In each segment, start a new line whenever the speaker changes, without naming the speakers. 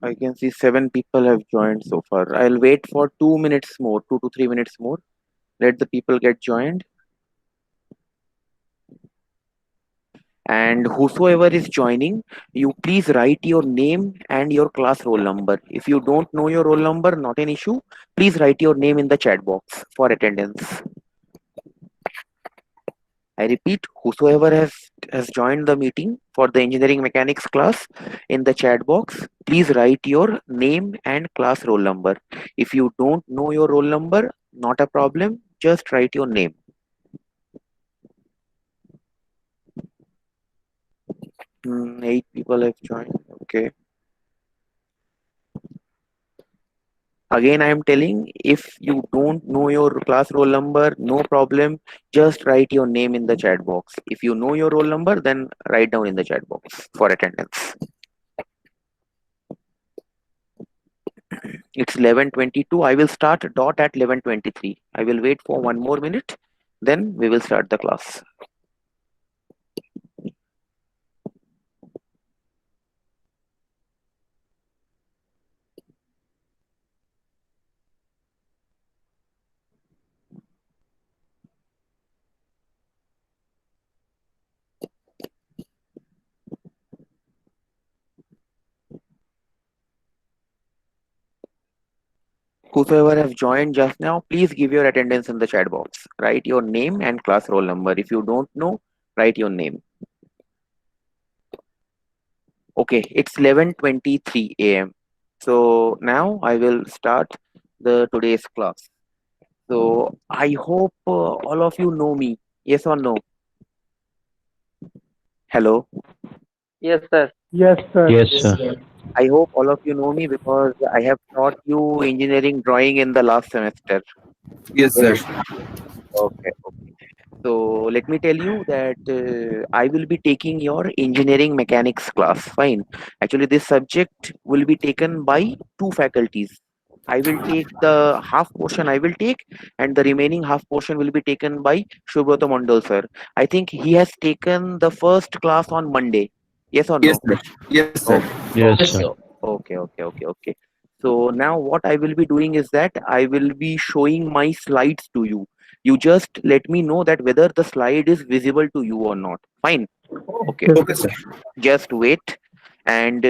I can see 7 people have joined so far. I'll wait for 2 minutes more, 2 to 3 minutes more. Let the people get joined. And whosoever is joining, you please write your name and your class roll number. If you don't know your roll number, not an issue. Please write your name in the chat box for attendance. I repeat, whosoever has joined the meeting for the engineering mechanics class, in the chat box, please write your name and class roll number. If you don't know your roll number, not a problem. Just write your name. 8 people have joined. Okay. Again, I am telling, if you don't know your class roll number, no problem. Just write your name in the chat box. If you know your roll number, then write down in the chat box for attendance. It's 11:22. I will start dot at 11:23. I will wait for 1 more minute. Then we will start the class. Whosoever have joined just now, please give your attendance in the chat box. Write your name and class roll number. If you don't know, write your name. Okay, it's 11:23 a.m. So now I will start the today's class. So I hope all of you know me. Yes or no? Hello.
Yes, sir.
Yes, sir.
Yes, sir.
I hope all of you know me because I have taught you engineering drawing in the last semester.
Yes, sir.
Yes. Okay. Okay. So let me tell you that I will be taking your engineering mechanics class. Fine. Actually, this subject will be taken by two faculties. I will take the half portion I will take, and the remaining half portion will be taken by Shubhrata Mandal sir. I think he has taken the first class on Monday. Yes or
Yes,
no?
sir. Yes, sir.
Okay,
Yes,
okay,
sir.
okay. So now what I will be doing is that I will be showing my slides to you. You just let me know that whether the slide is visible to you or not. Fine. Okay.
Okay.
Okay, sir.
Just wait, and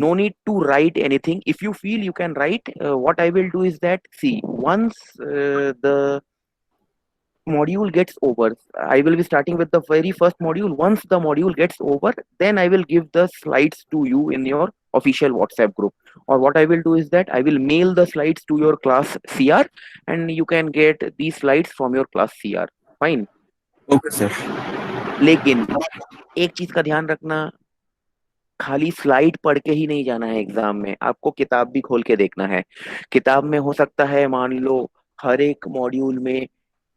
no need to write anything. If you feel you can write, what I will do is that, see, once the module gets over, I will be starting with the very first module. Once the module gets over, then I will give the slides to you in your official WhatsApp group. Or what I will do is that I will mail the slides to your class CR, and you can get these slides from your class CR. Fine.
Okay, sir.
लेकिन एक चीज का ध्यान रखना, खाली slide पढ़ के ही नहीं जाना है एग्जाम में, आपको किताब भी खोल के देखना है। किताब में हो सकता है, मान लो हर एक मॉड्यूल में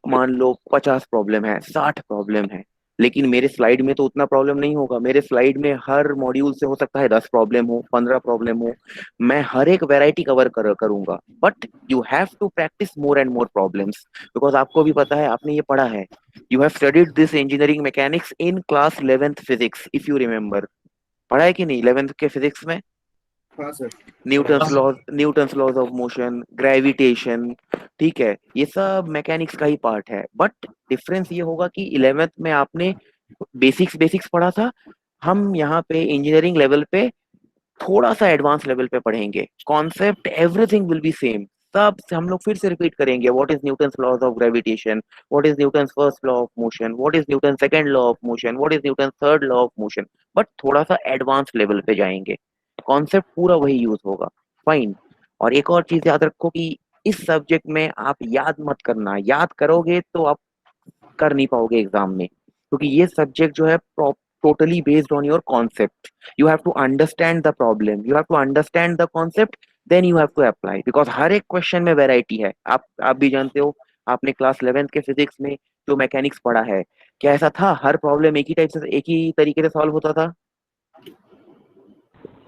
मान लो 50 प्रॉब्लम है, 60 प्रॉब्लम है, लेकिन मेरे स्लाइड में तो उतना प्रॉब्लम नहीं होगा। मेरे स्लाइड में हर मॉड्यूल से हो सकता है 10 प्रॉब्लम हो, 15 प्रॉब्लम हो। मैं हर एक वैरायटी करूंगा, but you have to practise more and more problems, because आपको भी पता है, आपने ये पढ़ा है। You have studied this engineering mechanics in class 11th physics, if you remember. पढ़ा है कि नहीं 11th के फिजिक्स में?
हाँ, sir.
Newton's laws of motion, gravitation, ठीक है, ये सब मैकेनिक्स का ही पार्ट है। बट डिफरेंस ये होगा कि 11th में आपने बेसिक्स बेसिक्स पढ़ा था, हम यहाँ पे इंजीनियरिंग लेवल पे थोड़ा सा एडवांस लेवल पे पढ़ेंगे। Concept everything will be same. सब हम लोग फिर से रिपीट करेंगे, what is Newton's laws of gravitation, what is Newton's first law of motion, what is Newton second law of motion, what is Newton third law of motion. But थोड़ा सा advance level पे जाएंगे, concept पूरा वही use होगा। Fine. और एक और चीज याद रखो कि इस सब्जेक्ट में आप याद मत करना, याद करोगे तो आप कर नहीं पाओगे एग्जाम में, क्योंकि ये सब्जेक्ट जो है totally based on your concept. You have to understand the problem, you have to understand the concept, then you have to apply, because हर एक क्वेश्चन में वेराइटी है। आप भी जानते हो, आपने क्लास 11th के फिजिक्स में जो मैकेनिक्स पढ़ा है, क्या ऐसा था हर प्रॉब्लम एक ही टाइप से एक ही तरीके से सॉल्व होता था?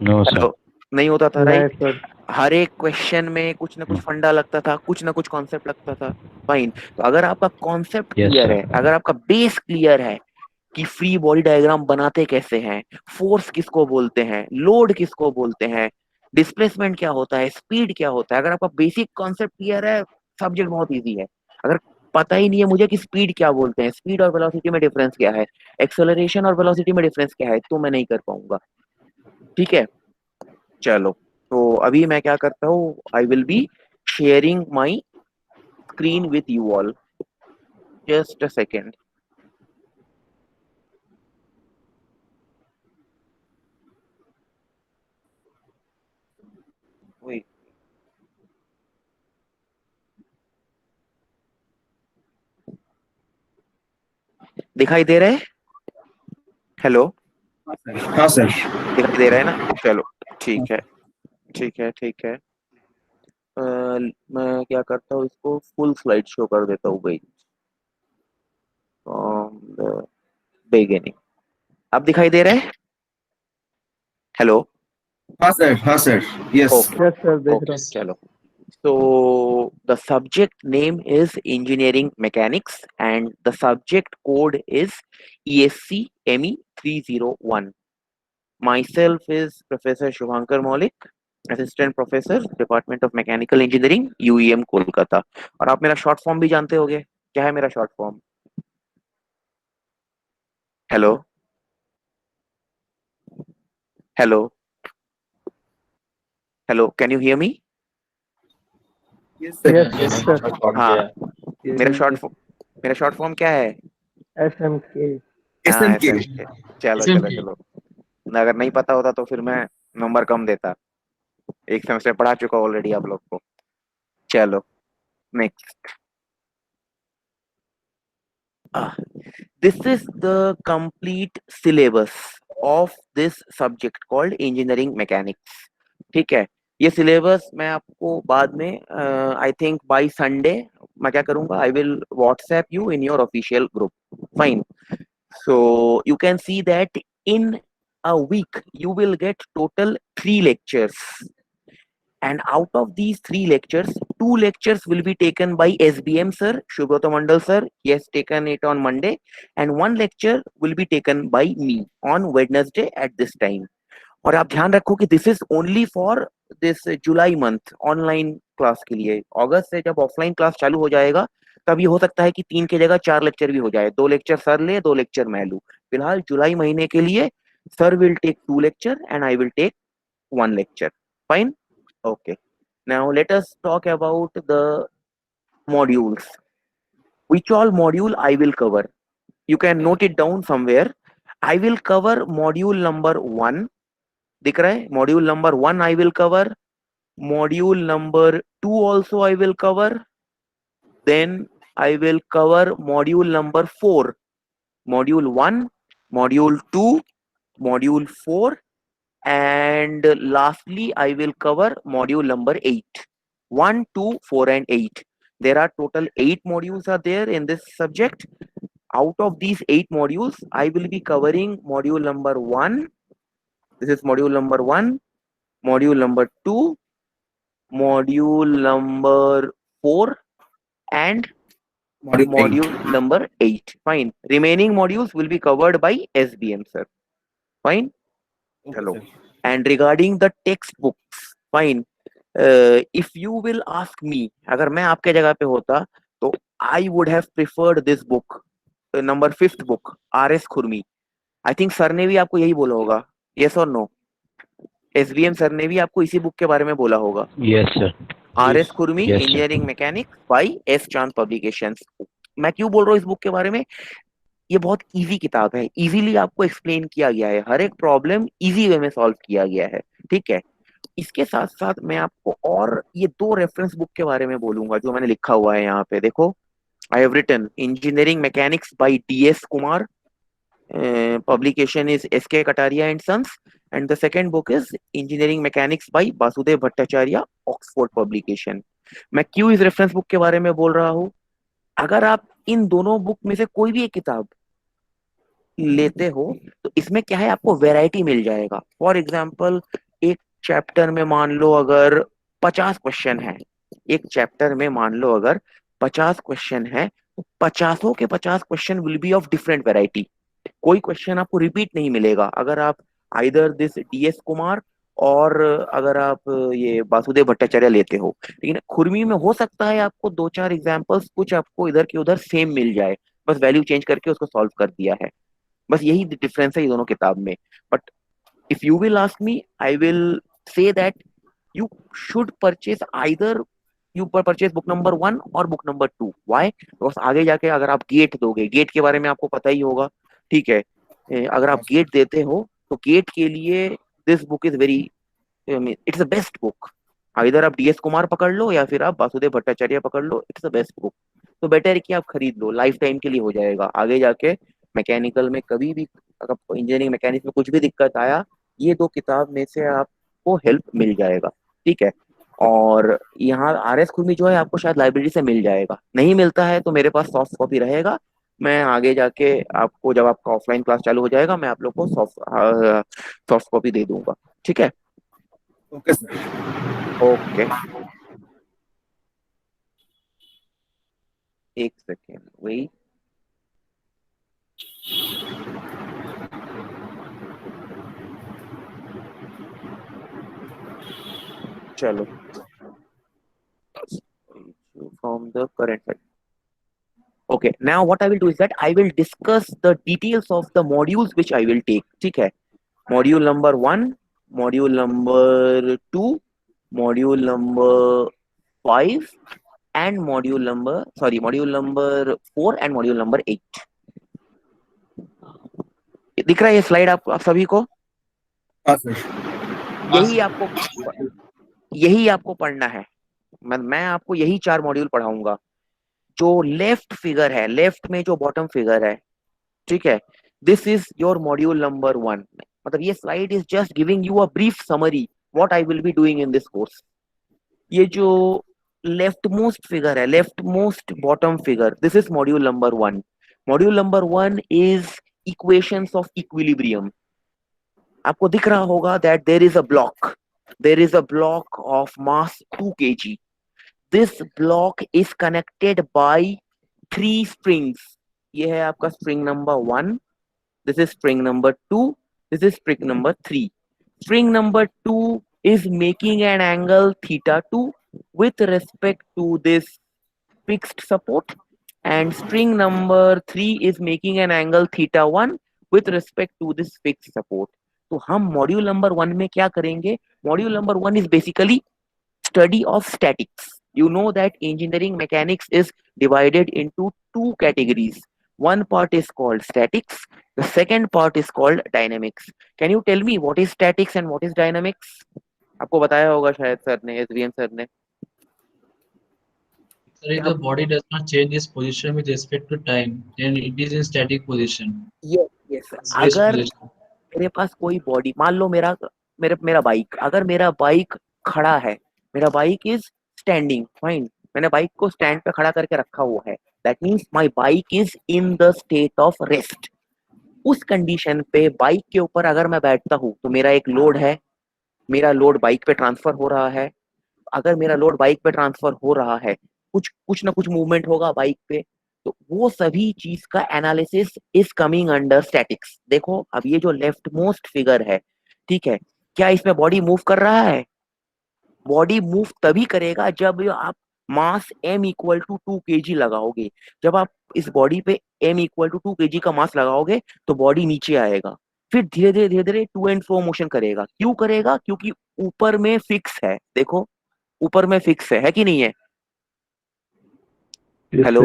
No, sir.
हेलो, नहीं होता था,
नहीं
राइट?
सर।
हर एक क्वेश्चन में कुछ ना कुछ फंडा लगता था, कुछ ना कुछ कॉन्सेप्ट लगता था। फाइन। तो अगर आपका कॉन्सेप्ट
Yes,
क्लियर
sir.
है, अगर आपका बेस क्लियर है, कि फ्री बॉडी डायग्राम बनाते कैसे हैं, फोर्स किसको बोलते हैं, लोड किसको बोलते हैं, डिस्प्लेसमेंट क्या होता है, स्पीड क्या होता है। अगर आपका बेसिक कॉन्सेप्ट क्लियर है, सब्जेक्ट बहुत इजी है। अगर पता ही नहीं है मुझे कि स्पीड क्या बोलते हैं, स्पीड और वेलोसिटी में डिफरेंस क्या है, एक्सेलरेशन और वेलोसिटी में डिफरेंस क्या है, तो मैं नहीं कर पाऊंगा। ठीक है, चलो। तो अभी मैं क्या करता हूँ, आई will be sharing my screen with you all. Just a second. दिखाई दे रहा है? हेलो?
हाँ सर।
दिखाई दे रहा है ना? चलो, ठीक है, ठीक है, ठीक है। मैं क्या करता हूँ, इसको फुल स्लाइड शो कर देता हूँ भाई, फ्रॉम द बिगिनिंग। अब दिखाई दे रहा है? हेलो?
हाँ sir, yes.
Okay,
yes sir, देख
ओके,
रहा हूँ।
चलो। So the subject name is engineering mechanics and the subject code is ESC ME 301. Myself is Professor Shubhankar Maulik, Assistant Professor, Department of Mechanical Engineering, UEM Kolkata. और आप मेरा short form भी जानते होंगे, क्या है मेरा short form? Hello? Hello? Hello, can you hear me?
Yes sir.
Yes sir.
हाँ, मेरा शॉर्ट मेरा शॉर्ट फॉर्म क्या है?
SMK।
हाँ,
SMK।
SMK। चलो चलो चलो, अगर नहीं पता होता तो फिर मैं नंबर कम देता। एक सेमेस्टर पढ़ा चुका ऑलरेडी आप लोग को। चलो, next. This is the complete syllabus of this subject called engineering mechanics. ठीक है, ये सिलेबस मैं आपको बाद में आई थिंक बाय संडे मैं क्या करूंगा, I will WhatsApp you in your official group. Fine. So you can see that in a week you will get total 3 lectures, and out of these 3 lectures, 2 lectures will be taken by SBM sir, Shubhrata Mandal sir. He has taken it on Monday, and 1 lecture will be taken by me on Wednesday at this time. और आप ध्यान रखो कि this is only for this July month online class के लिए। अगस्त से जब offline class चालू हो जाएगा, तब ये हो सकता है कि 3 की जगह 4 लेक्चर भी हो जाए, 2 लेक्चर सर ले, 2 लेक्चर मैं लूं। फिलहाल जुलाई महीने के लिए sir will take 2 lecture and I will take 1 lecture. Fine. Okay. Now let us talk about the modules. Which all module I will cover? You can note it down somewhere. I will cover module number 1. दिख रहा है? Module number 1 I will cover. Module number 2 also I will cover. Then I will cover module number 4. Module 1, module 2, module 4, and lastly I will cover module number 8. 1, 2, 4 and 8. There are total 8 modules are there in this subject. Out of these 8 modules, I will be covering module number 1. This is module number 1, module number 2, module number 4, and
Module 8।
module number 8. Fine. Remaining modules will be covered by SBM sir. Fine.
Okay
Hello.
Sir.
And regarding the textbooks, fine. If you will ask me, अगर मैं आपके जगह पे होता तो I would have preferred this book, number 5th book, RS खुरमी। I think sir ने भी आपको यही बोला होगा, यस और नो? SBM सर ने भी आपको इसी बुक के बारे में बोला होगा।
Yes, sir.
RS खुरमी
Yes, sir.
Engineering mechanics by S चांद पब्लिकेशंस। मैं क्यों बोल रहा हूँ इस बुक के बारे में? ये बहुत इजी किताब है, इजीली आपको एक्सप्लेन किया गया है, हर एक प्रॉब्लम इजी वे में सॉल्व किया गया है। ठीक है, इसके साथ साथ मैं आपको और ये 2 रेफरेंस बुक के बारे में बोलूंगा जो मैंने लिखा हुआ है यहाँ पे, देखो। I have written engineering mechanics by DS Kumar, publication is SK Kataria and Sons, and the second book is Engineering Mechanics by Basudev Bhattacharya, Oxford publication. मैं क्यों इस रेफरेंस बुक के बारे में बोल रहा हूँ? अगर आप इन दोनों बुक में से कोई भी एक किताब लेते हो तो इसमें क्या है, आपको वैरायटी मिल जाएगा। फॉर एग्जाम्पल, एक चैप्टर में मान लो अगर 50 क्वेश्चन है, एक चैप्टर में मान लो अगर 50 क्वेश्चन है, तो 50 के 50 question will be of different variety. कोई क्वेश्चन आपको रिपीट नहीं मिलेगा अगर आप आइदर दिस डीएस कुमार और अगर आप ये वासुदेव भट्टाचार्य लेते हो। लेकिन खुरमी में हो सकता है आपको दो चार एग्जांपल्स कुछ आपको इधर के उधर सेम मिल जाए, बस वैल्यू चेंज करके उसको सॉल्व कर दिया है, बस यही डिफरेंस है ये दोनों किताब में। But if you will ask me, I will say that you should purchase either you purchase book number 1 और book number 2। why? because आगे जाके अगर आप गेट दोगे, गेट के बारे में आपको पता ही होगा, ठीक है। अगर आप गेट देते हो तो गेट के लिए this book is very, it's the best book. इधर आप डीएस कुमार पकड़ लो या फिर आप वासुदेव भट्टाचार्य पकड़ लो, इट्स द बेस्ट बुक। तो बेटर है कि आप खरीद लो, लाइफ टाइम के लिए हो जाएगा। आगे जाके मैकेनिकल में कभी भी अगर इंजीनियरिंग मैकेनिक्स में कुछ भी दिक्कत आया, ये दो किताब में से आपको हेल्प मिल जाएगा, ठीक है। और यहाँ आर एस खुरमी जो है आपको शायद लाइब्रेरी से मिल जाएगा, नहीं मिलता है तो मेरे पास सॉफ्ट कॉपी रहेगा। मैं आगे जाके आपको जब आपका ऑफलाइन क्लास चालू हो जाएगा मैं आप लोग को सॉफ्ट कॉपी दे दूंगा, ठीक है।
Okay sir.
ओके, एक सेकेंड वही। चलो, from the current side। Okay, now what I will do is that I will discuss the details of the modules which I will take, ठीक है। Module number 1, module number 2, module number 5 and module number 4 and module number 8। दिख रहा है ये slide आप सभी को?
हाँ सर।
यही आपको यही आपको पढ़ना है। मैं आपको यही 4 मॉड्यूल पढ़ाऊंगा। जो लेफ्ट फिगर है, लेफ्ट में जो बॉटम फिगर है, ठीक है, this is your module number 1। मतलब ये slide is just giving you a brief summary what I will be doing in this course. ये जो लेफ्ट मोस्ट फिगर है, left most bottom figure, this is module number 1। Module number 1 is equations of equilibrium. आपको दिख रहा होगा that there is a block of mass 2 kg। This block is connected by 3 springs. ये है आपका spring number 1, this is spring number 2, this is spring number 3। spring number 2 is making an angle theta 2 with respect to this fixed support, and spring number 3 is making an angle theta 1 with respect to this fixed support। तो हम module number 1 में क्या करेंगे? Module number 1 is basically study of statics। You know that engineering mechanics is divided into 2 categories। One part is called statics, the second part is called dynamics। Can you tell me what is statics and what is dynamics? आपको बताया होगा शायद sir ने, SVM sir ने।
Sir, if the body does not change its position with respect to time, then it is in static position.
Yes yes.
Rest
अगर
position.
मेरे पास कोई body, मान लो मेरा बाइक, अगर मेरा बाइक खड़ा है, मेरा बाइक इज स्टैंडिंग फाइन, मैंने बाइक को स्टैंड पे खड़ा करके रखा हुआ है, that means my bike is in the state of rest. उस कंडीशन पे बाइक के ऊपर अगर मैं बैठता हूँ तो मेरा एक लोड है, मेरा लोड बाइक पे ट्रांसफर हो रहा है। अगर मेरा लोड बाइक पे ट्रांसफर हो रहा है, कुछ कुछ ना कुछ मूवमेंट होगा बाइक पे, तो वो सभी चीज का analysis is coming under statics. देखो अब ये जो लेफ्ट मोस्ट फिगर है, ठीक है, क्या इसमें बॉडी मूव कर रहा है? बॉडी मूव तभी करेगा जब आप मास m इक्वल टू 2 kg लगाओगे। जब आप इस बॉडी पे m इक्वल टू 2 kg का मास लगाओगे तो बॉडी नीचे आएगा, फिर धीरे धीरे टू एंड फ्रो मोशन करेगा। क्यों करेगा? क्योंकि ऊपर में फिक्स है। देखो ऊपर में फिक्स है कि नहीं है? हेलो,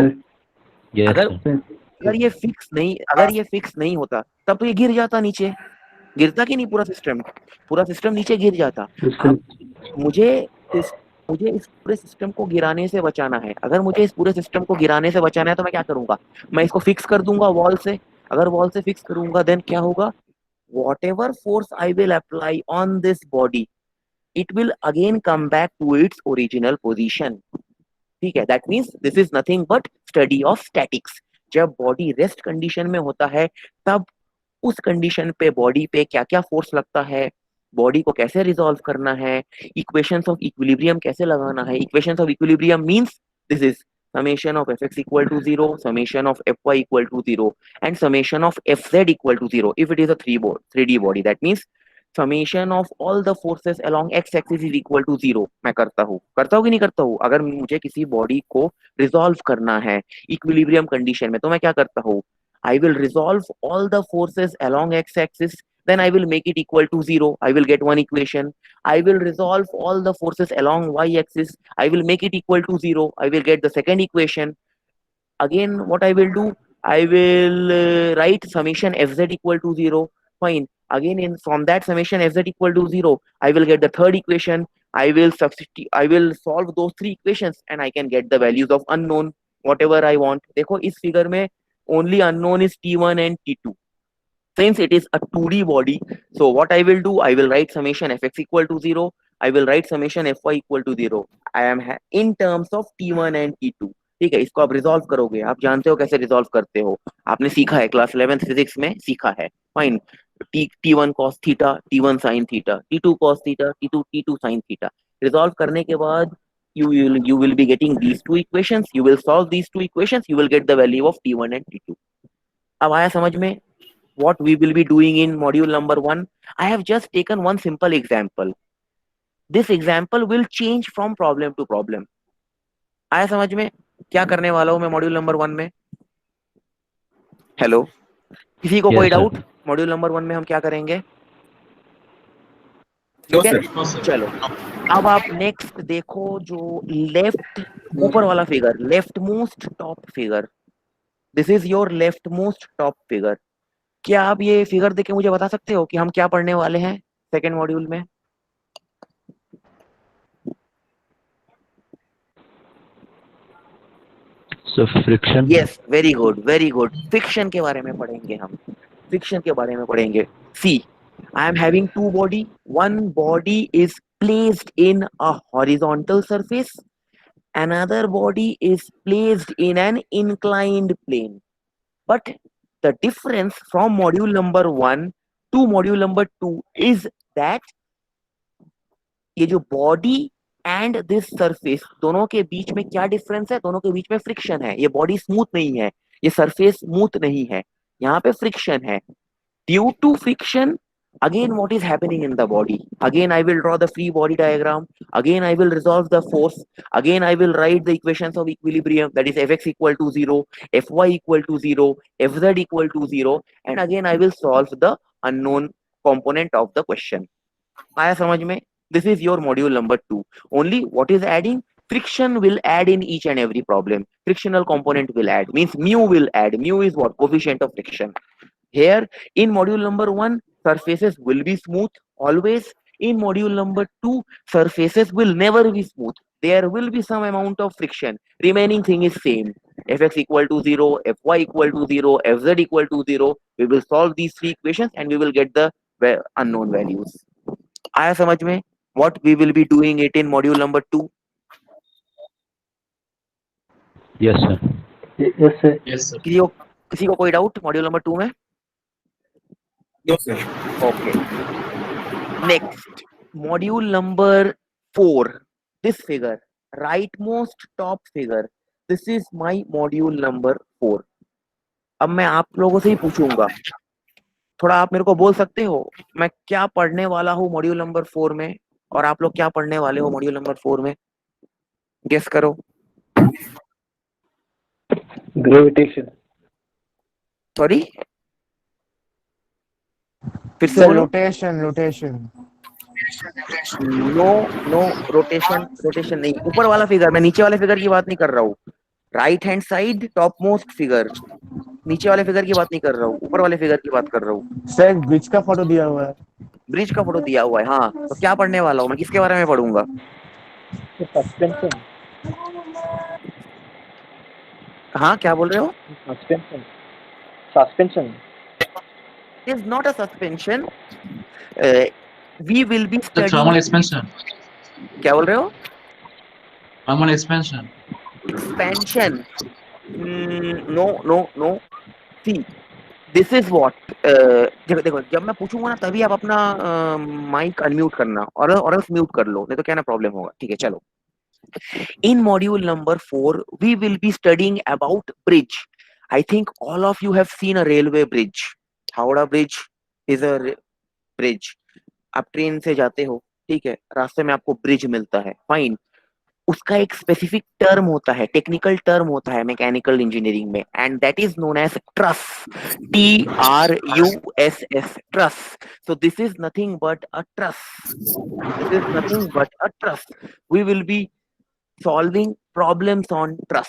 अगर ये फिक्स नहीं होता तब तो ये गिर जाता नीचे, गिरता कि नहीं? पूरा सिस्टम नीचे गिर जाता। अब मुझे इस पूरे सिस्टम को गिराने से बचाना है। अगर मुझे इस पूरे सिस्टम को गिराने से बचाना है तो मैं क्या करूंगा? मैं इसको फिक्स कर दूंगा वॉल से। अगर वॉल से फिक्स करूंगा देन क्या होगा? Whatever force I will apply on this body, it will again come back to its original position, ठीक है। That means this is nothing but study of statics. जब body rest condition में होता है तब उस कंडीशन पे body पे क्या क्या फोर्स लगता है, बॉडी को कैसे रिजॉल्व करना है, इक्वेशंस ऑफ इक्विलिब्रियम कैसे लगाना है। Equations of equilibrium means this is summation of fx equal to 0, summation of fy equal to 0, and summation of fz equal to 0 if it is a 3D body. That means summation of all the forces along x axis is equal to 0 मैं करता हूँ कि नहीं करता हूँ? अगर मुझे किसी बॉडी को रिजॉल्व करना है इक्विलिब्रियम कंडीशन में तो मैं क्या करता हूँ? I will resolve all the forces along x-axis, then I will make it equal to 0. I will get one equation. I will resolve all the forces along y-axis. I will make it equal to 0. I will get the second equation. Again, what I will do? I will write summation fz equal to 0. Fine. Again, from that summation fz equal to 0, I will get the third equation. I will solve those three equations and I can get the values of unknown, whatever I want. देखो इस figure में only unknown is T1 and T2. Since it is a 2D body, so what I will do, I will write summation fx equal to 0. I will write summation fy equal to 0. I am in terms of T1 and T2. ठीक है, इसको आप resolve करोगे, आप जानते हो कैसे resolve करते हो, आपने सीखा है क्लास 11th फिजिक्स में सीखा है. Fine. T1 cos theta, T1 sin theta, T2 cos theta, T2 sin theta. Resolve करने के बाद you will be getting these two equations. You will solve these two equations. You will get the value of T1 and T2. अब आया समझ में what we will be doing in module number 1? I have just taken one simple example. This example will change from problem to problem. आया समझ में क्या करने वाला हूं मैं मॉड्यूल नंबर 1 में? हेलो, किसी को कोई डाउट? मॉड्यूल नंबर 1 में हम क्या करेंगे? ठीक है, चलो अब आप नेक्स्ट देखो जो लेफ्ट ऊपर वाला figure, left most top figure. This is your left most top figure. क्या आप ये फिगर देख के मुझे बता सकते हो कि हम क्या पढ़ने वाले हैं सेकेंड मॉड्यूल में?
Friction.
Yes, very good very good. Friction के बारे में पढ़ेंगे हम, फ्रिक्शन के बारे में पढ़ेंगे. See, I am having two body. One body is placed in a horizontal surface, another body is placed in an inclined plane. But the difference from module number 1 to module number 2 is that ये जो body and this surface दोनों के बीच में क्या difference है? दोनों के बीच में फ्रिक्शन है. ये बॉडी स्मूथ नहीं है, ये सरफेस स्मूथ नहीं है, यहाँ पे फ्रिक्शन है. Due to friction, again what is happening in the body? Again I will draw the free body diagram. Again I will resolve the force. Again I will write the equations of equilibrium, that is fx equal to 0, fy equal to 0, fz equal to 0, and again I will solve the unknown component of the question. आया समझ में? This is your module number 2. Only what is adding? Friction will add in each and every problem. Frictional component will add, means mu will add. Mu is what? Coefficient of friction. Here in module number 1, surfaces will be smooth always. In module number 2, surfaces will never be smooth. There will be some amount of friction. Remaining thing is same. Fx equal to 0, fy equal to 0, fz equal to 0. We will solve these three equations and we will get the unknown values. आया समझ में? What we will be doing it in module number 2?
Yes sir.
Yes, sir.
किसी को कोई doubt module number 2 में?
No, sir.
Okay. Next, module number 4. This figure, rightmost top figure. This is my module number 4. अब मैं आप लोगों से ही पूछूंगा, थोड़ा आप मेरे को बोल सकते हो मैं क्या पढ़ने वाला हूँ मॉड्यूल नंबर 4 में, और आप लोग क्या पढ़ने वाले हो मॉड्यूल नंबर 4 में? गेस करो.
ग्रेविटेशन.
सॉरी, फिर से बोलो.
रोटेशन.
नो, रोटेशन नहीं. ऊपर वाला फिगर, मैं नीचे वाले फिगर की बात नहीं कर रहा हूँ. Right hand side top most figure, नीचे वाले फिगर की बात नहीं कर रहा हूँ, ऊपर वाले फिगर की बात कर रहा हूँ.
सर ब्रिज का फोटो दिया हुआ है.
ब्रिज का फोटो दिया हुआ है. हाँ, तो क्या पढ़ने वाला हूँ मैं? किसके बारे में पढ़ूंगा?
सस्पेंशन.
हाँ, क्या बोल रहे हो?
Suspension.
It is not a suspension. We will be
The
studying.
thermal expansion.
क्या बोल रहे हो?
Thermal expansion.
Expansion. No. See, this is what. देखो जब मैं पूछूंगा ना तभी आप अपना माइक अनम्यूट करना, और म्यूट कर लो, नहीं तो क्या ना प्रॉब्लम होगा. ठीक है, चलो. In module number 4, we will be studying about bridge. I think all of you have seen a railway bridge. Howrah Bridge is a bridge. आप ट्रेन से जाते हो, ठीक है, रास्ते में आपको ब्रिज मिलता है, फाइन। उसका एक स्पेसिफिक टर्म होता है, टेक्निकल टर्म होता है मैकेनिकल इंजीनियरिंग में, and that is known as truss, TRUSS, truss. So this is nothing but a truss, this is nothing but a truss. We will be solving problems on truss.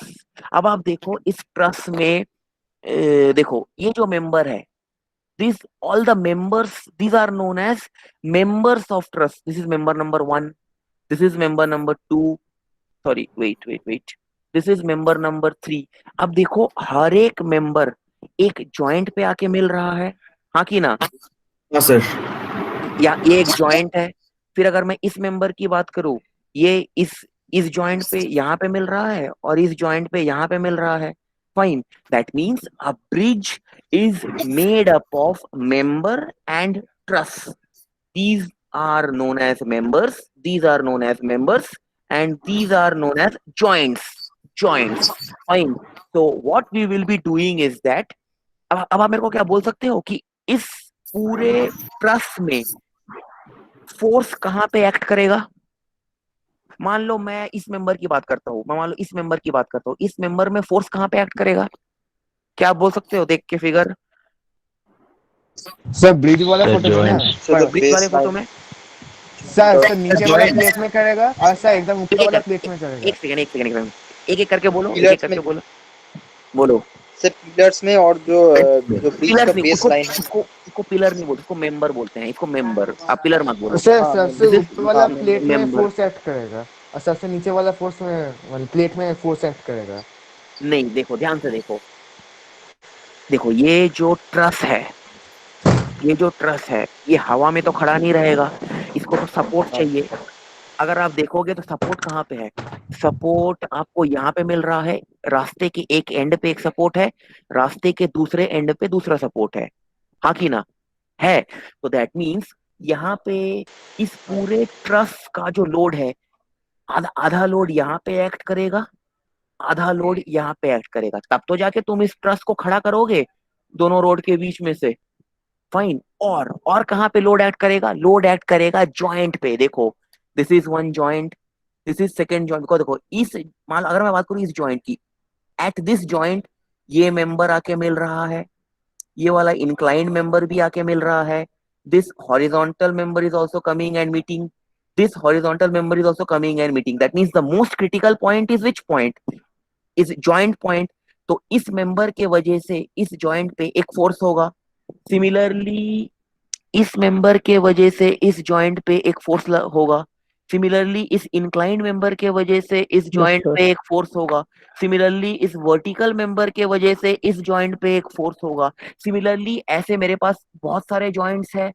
अब आप देखो इस truss में देखो ये जो member है, this all the members, these are known as members of trust. This is member number 1, this is member number 2, sorry, wait, this is member number 3। अब देखो हर एक मेंबर एक जॉइंट पे आके मिल रहा है, हाँ कि ना?
हाँ सर।
या ये एक जॉइंट है। फिर अगर मैं इस मेंबर की बात करूं, ये इस जॉइंट पे यहाँ पे मिल रहा है और इस जॉइंट पे यहाँ पे मिल रहा है, fine. That means a bridge is made up of member and truss. these are known as members, these are known as members, and these are known as joints, fine। so what we will be doing is that, अब आप मेरे को क्या बोल सकते हो कि इस पूरे ट्रस में फोर्स कहाँ पे एक्ट करेगा? मान लो मैं इस मेंबर की बात करता हूँ, मैं मान लो इस मेंबर की बात करता हूँ, इस मेंबर में फोर्स कहाँ पे एक्ट करेगा? क्या आप बोल सकते हो देख के फिगर?
सर ब्रिज वाला
Sir,
फोटो में ना,
joints.
तो ब्रिज वाले फोटो में
सर नीचे वाला
joints.
प्लेट में करेगा और सर एकदम ऊपर
एक
वाला
एक
प्लेट में करेगा।
सेकंड, एक एक करके बोलो, एक
पिलर्स
एक करके
में
बोलो, बोलो।
से पिलर्स में और जो जो ब्रिज
पिलर
का
नहीं,
बेस
उसको
लाइन है।
उसको पिलर नहीं बोलते, उसको मेंबर बोलते हैं, इसको मेंबर, आप पिलर मत बोलो।
सर
हाँ
सबसे
दिस
ऊपर वाला
इज
प्लेट में
मेंबर।
फोर्स एक्ट करेगा और सबसे नीचे वाला फोर्स में प्लेट में फोर्स एक्ट करेगा।
नहीं, देखो ध्यान से देखो, देखो ये जो ट्रस है, ये जो ट्रस है, ये हवा में तो खड़ा नहीं रहेगा, इसको तो सपोर्ट
हाँ
चाहिए। अगर आप देखोगे तो सपोर्ट कहाँ पे है? सपोर्ट आपको यहाँ पे मिल रहा है, रास्ते के एक एंड पे एक सपोर्ट है, रास्ते के दूसरे एंड पे दूसरा सपोर्ट है, हाँ कि ना? है। तो दैट मीन्स यहाँ पे इस पूरे ट्रस का जो लोड है, आधा आधा लोड यहाँ पे एक्ट करेगा, आधा लोड यहाँ पे एक्ट करेगा, तब तो जाके तुम इस ट्रस को खड़ा करोगे दोनों रोड के बीच में से, फाइन। और कहाँ पे लोड एक्ट करेगा? लोड एक्ट करेगा जॉइंट पे। देखो this is one joint, this is second joint को। देखो इस, मान अगर मैं बात करूँ इस जॉइंट की, एट दिस जॉइंट ये मेंबर आके मिल रहा है, ये वाला इंक्लाइंड मेंबर भी आके मिल रहा है, this horizontal member is also coming and meeting, this horizontal member is also coming and meeting. That means the most critical point is which point? Is joint point. तो इस मेंबर के वजह से इस जॉइंट पे एक फोर्स होगा, similarly इस मेंबर के वजह से इस जॉइंट पे एक फोर्स होगा, सिमिलरली इस इंक्लाइंड मेंबर के वजह से इस जॉइंट पे एक फोर्स होगा, सिमिलरली इस वर्टिकल मेंबर के वजह से इस जॉइंट पे एक फोर्स होगा, सिमिलरली ऐसे मेरे पास बहुत सारे जॉइंट्स हैं,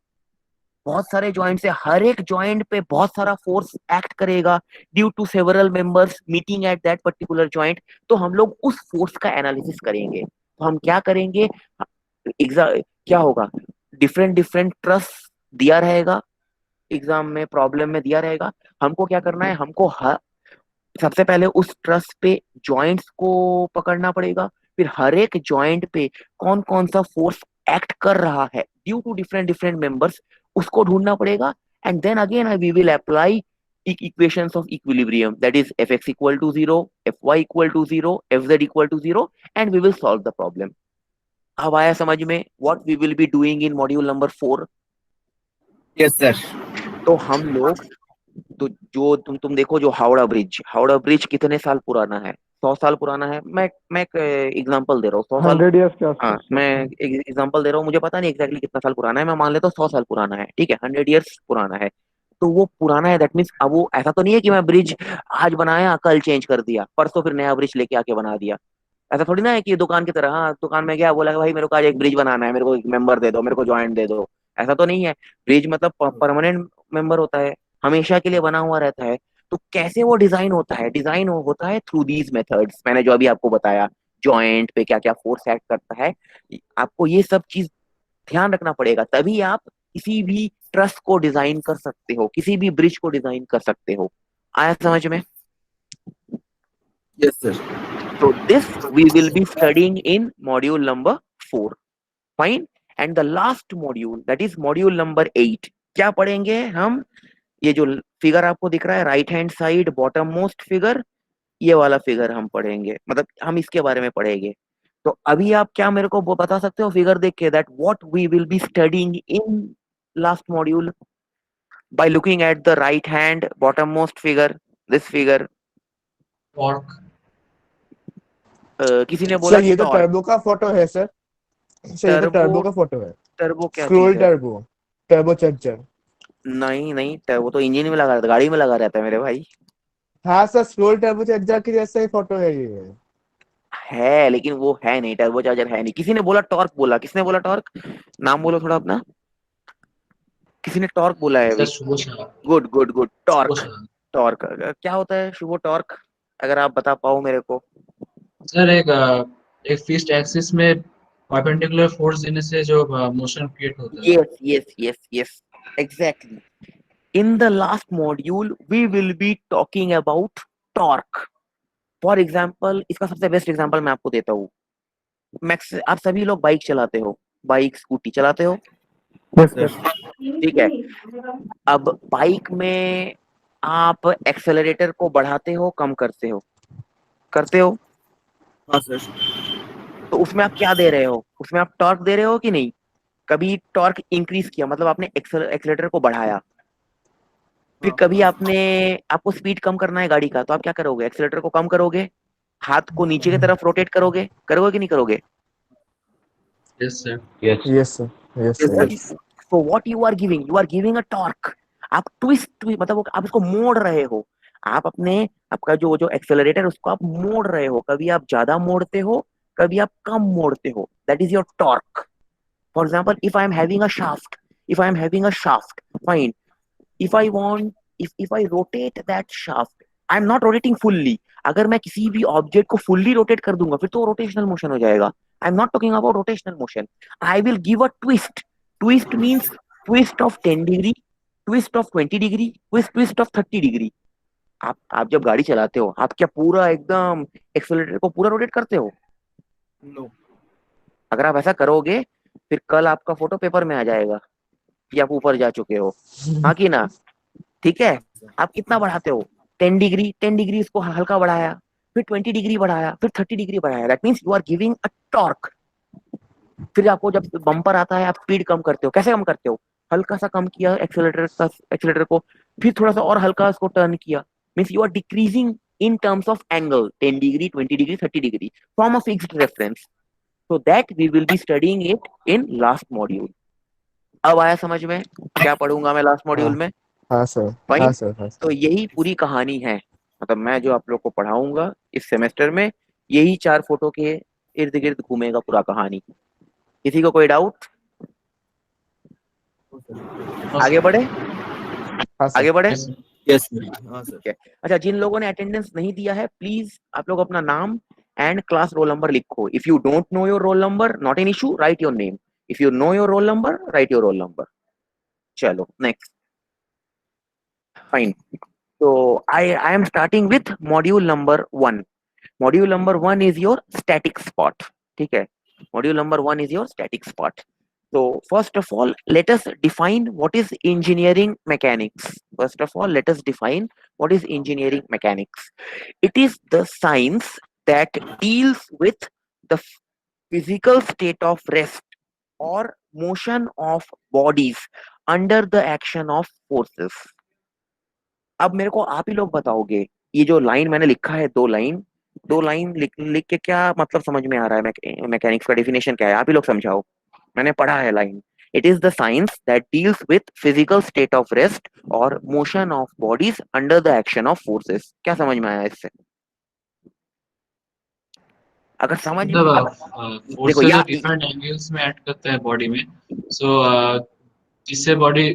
बहुत सारे जॉइंट्स है, हर एक जॉइंट पे बहुत सारा फोर्स एक्ट करेगा due to several members meeting at that particular joint. तो हम लोग उस फोर्स का एनालिसिस करेंगे। तो हम क्या करेंगे, क्या होगा, डिफरेंट डिफरेंट ट्रस दिया रहेगा, एग्जाम में प्रॉब्लम में दिया रहेगा, हमको क्या करना है, हमको सबसे पहले उस ट्रस पे जॉइंट्स को पकड़ना पड़ेगा, फिर हर एक जॉइंट पे कौन कौन सा फोर्स एक्ट कर रहा है due to different different members, उसको ढूंढना पड़ेगा। And then again we will apply equations of equilibrium, that is fx equal to 0, fy equal to 0, fz equal to 0, and we will solve the problem। अब आया समझ में what we will be doing in module number 4?
Yes sir।
तो हम लोग, तो जो तुम देखो, जो हावड़ा ब्रिज कितने साल पुराना है? 100 साल पुराना है। मैं एक एग्जांपल दे रहा हूँ, 100 साल।
100 years के
हाँ,
आसपास।
मैं एक एग्जांपल दे रहा हूँ, मुझे पता नहीं एग्जैक्टली कितना साल पुराना है, मैं मान लेता हूँ 100 साल पुराना है, ठीक है, 100 ईयर्स पुराना है। तो वो पुराना है, दैट मीन्स अब वो ऐसा तो नहीं है कि मैं ब्रिज आज बनाया कल चेंज कर दिया, परसों फिर नया ब्रिज लेके आके बना दिया। ऐसा थोड़ी ना है कि दुकान की तरह, हाँ दुकान में गया, बोला कि भाई मेरे को आज एक ब्रिज बनाना है, मेरे को एक मेंबर दे दो, मेरे को ज्वाइंट दे दो। ऐसा तो नहीं है। ब्रिज मतलब परमानेंट मेंबर होता है, हमेशा के लिए बना हुआ रहता है। तो कैसे वो डिजाइन होता है? डिजाइन होता है थ्रू दीज मेथड्स, मैंने जो अभी आपको बताया, जॉइंट पे क्या क्या फोर्स एक्ट करता है, आपको ये सब चीज ध्यान रखना पड़ेगा, तभी आप किसी भी ट्रस्ट को डिजाइन कर सकते हो, किसी भी ब्रिज को डिजाइन कर सकते हो। आया समझ में?
Yes, sir.
So this we will be studying in module number 4. Fine. And the last module, that is module number 8, क्या पढ़ेंगे हम? ये जो फिगर आपको दिख रहा है right hand side bottom most figure, ये वाला फिगर हम पढ़ेंगे, मतलब हम इसके बारे में पढ़ेंगे। तो अभी आप क्या मेरे को वो बता सकते हो फिगर देख के, that what we will be studying in last module by looking at the right hand bottommost figure, this figure?
Torque.
किसी ने बोला
सर ये तो
टॉर्क।
टर्बो का फोटो है सर। सर ये तो
टर्बो,
टर्बो का फोटो है।
टर्बो क्या
स्क्रोल
चीज है?
Turbo, turbo charger.
नहीं नहीं, टर्बो तो इंजन में लगा रहता है, गाड़ी में लगा रहता है मेरे भाई।
हाँ सर, स्क्रोल टर्बो चार्जर की जैसा ही फोटो है ये।
है लेकिन वो है नहीं, टर्बो चार्जर है नहीं। किसी ने बोला टॉर्क, बोला किसने बोला टॉर्क? नाम बोलो थोड़ा अपना। किसी ने टॉर्क बोला है
सर
अभी?
शुभ शाह।
गुड गुड गुड,
शुभ
टॉर्क।
शाह।
टॉर्क क्या होता है शुभो टॉर्क, अगर आप बता पाओ मेरे को?
सर एक फिक्स्ड एक्सिस में परपेंडिकुलर फोर्स देने से जो मोशन क्रिएट होता है।
Yes yes yes yes, exactly. In the last module we will be talking about torque. For example, इसका सबसे बेस्ट एग्जाम्पल मैं आपको देता हूँ। मैक्स, आप सभी लोग बाइक चलाते हो, बाइक स्कूटी चलाते हो,
Yes, sir.
ठीक है? अब बाइक में आप एक्सेलरेटर को बढ़ाते हो कम करते हो, करते हो?
हाँ सर।
तो उसमें आप क्या दे रहे हो? उसमें आप टॉर्क दे रहे हो कि नहीं? कभी टॉर्क इंक्रीज किया मतलब आपने एक्सेलरेटर को बढ़ाया, फिर
हाँ।
कभी आपने, आपको स्पीड कम करना है गाड़ी का, तो आप क्या करोगे? एक्सेलरेटर को कम करोगे, हाथ को नीचे की तरफ रोटेट करोगे, करोगे कि नहीं करोगे?
Yes sir.
Yes.
Yes sir, yes
Yes,
sir.
sir.
So what you are giving? You are giving a torque. आप ट्विस्ट, मतलब आप इसको मोड़ रहे हो। आप अपने, आपका जो जो एक्सेलरेटर उसको आप मोड़ रहे हो, कभी आप ज्यादा मोड़ते हो, कभी आप कम मोड़ते हो, that is your torque. For example, if I am having a shaft, if I am having a shaft, fine, if I want, if I rotate that shaft, I am not rotating fully. अगर मैं किसी भी object को fully rotate कर दूंगा फिर तो rotational motion हो जाएगा। I am not talking about rotational motion. I will give a twist. Twist means twist of 10 degree, twist of 20 degree, twist of 30 degree. आप जब गाड़ी चलाते हो आप क्या पूरा एकदम एक्सेलरेटर को पूरा रोटेट करते हो?
No.
अगर आप ऐसा करोगे फिर कल आपका फोटो पेपर में आ जाएगा कि आप ऊपर जा चुके हो, हाँ कि ना? ठीक है? आप कितना बढ़ाते हो? 10 डिग्री, 10 डिग्री इसको हल्का बढ़ाया, फिर 20 डिग्री बढ़ाया, फिर 30 डिग्री बढ़ाया, that means you are giving a torque. फिर आपको जब बम्पर आता है आप स्पीड कम करते हो, कैसे कम करते हो? हल्का सा कम किया एक्सेलरेटर को, फिर थोड़ा सा और हल्का इसको टर्न किया, means you are decreasing in terms of angle, 10 degree, 20 degree, 30 degree, from a fixed reference. So that we will be studying it in last module. अब आया समझ में क्या पढ़ूंगा मैं लास्ट मॉड्यूल
हाँ
में?
हाँ सर, हाँ
फाइन।
सर, हाँ
तो
सर।
यही पूरी कहानी है, मतलब मैं जो आप लोग को पढ़ाऊंगा इस सेमेस्टर में, यही 4 फोटो के इर्द गिर्द घूमेगा पूरा कहानी। किसी को कोई डाउट? आगे बढ़े,
हाँ सर।
आगे बढ़े।
Yes sir.
Yes, sir. हाँ सर।
ठीक है। अच्छा, जिन लोगों ने अटेंडेंस नहीं दिया है प्लीज आप लोग अपना नाम एंड क्लास रोल नंबर लिखो। If you don't know your roll number, not an issue, right your name. If you know your roll number, right your roll number. चलो नेक्स्ट, फाइन। तो I am starting with module number 1. Module number 1 is your static spot. ठीक है? Module number 1 is your static spot. So first of all, let us define what is engineering mechanics. First of all, let us define what is engineering mechanics. It is the science that deals with the physical state of rest or motion of bodies under the action of forces. अब मेरे को आप ही लोग बताओगे, ये जो line मैंने लिखा है, 2 लाइन, 2 लाइन लिख के क्या मतलब समझ में आ रहा है? मैकेनिक्स का डेफिनेशन क्या है? आप ही लोग समझाओ, मैंने पढ़ा है line. It is the science that deals with physical state of rest और motion of bodies under the action of forces. क्या समझ में आया इससे? अगर समझ,
मतलब
देखो
फोर्सेस जो
यार,
डिफरेंट एंगल्स में एक्ट करते हैं बॉडी में, सो जिससे बॉडी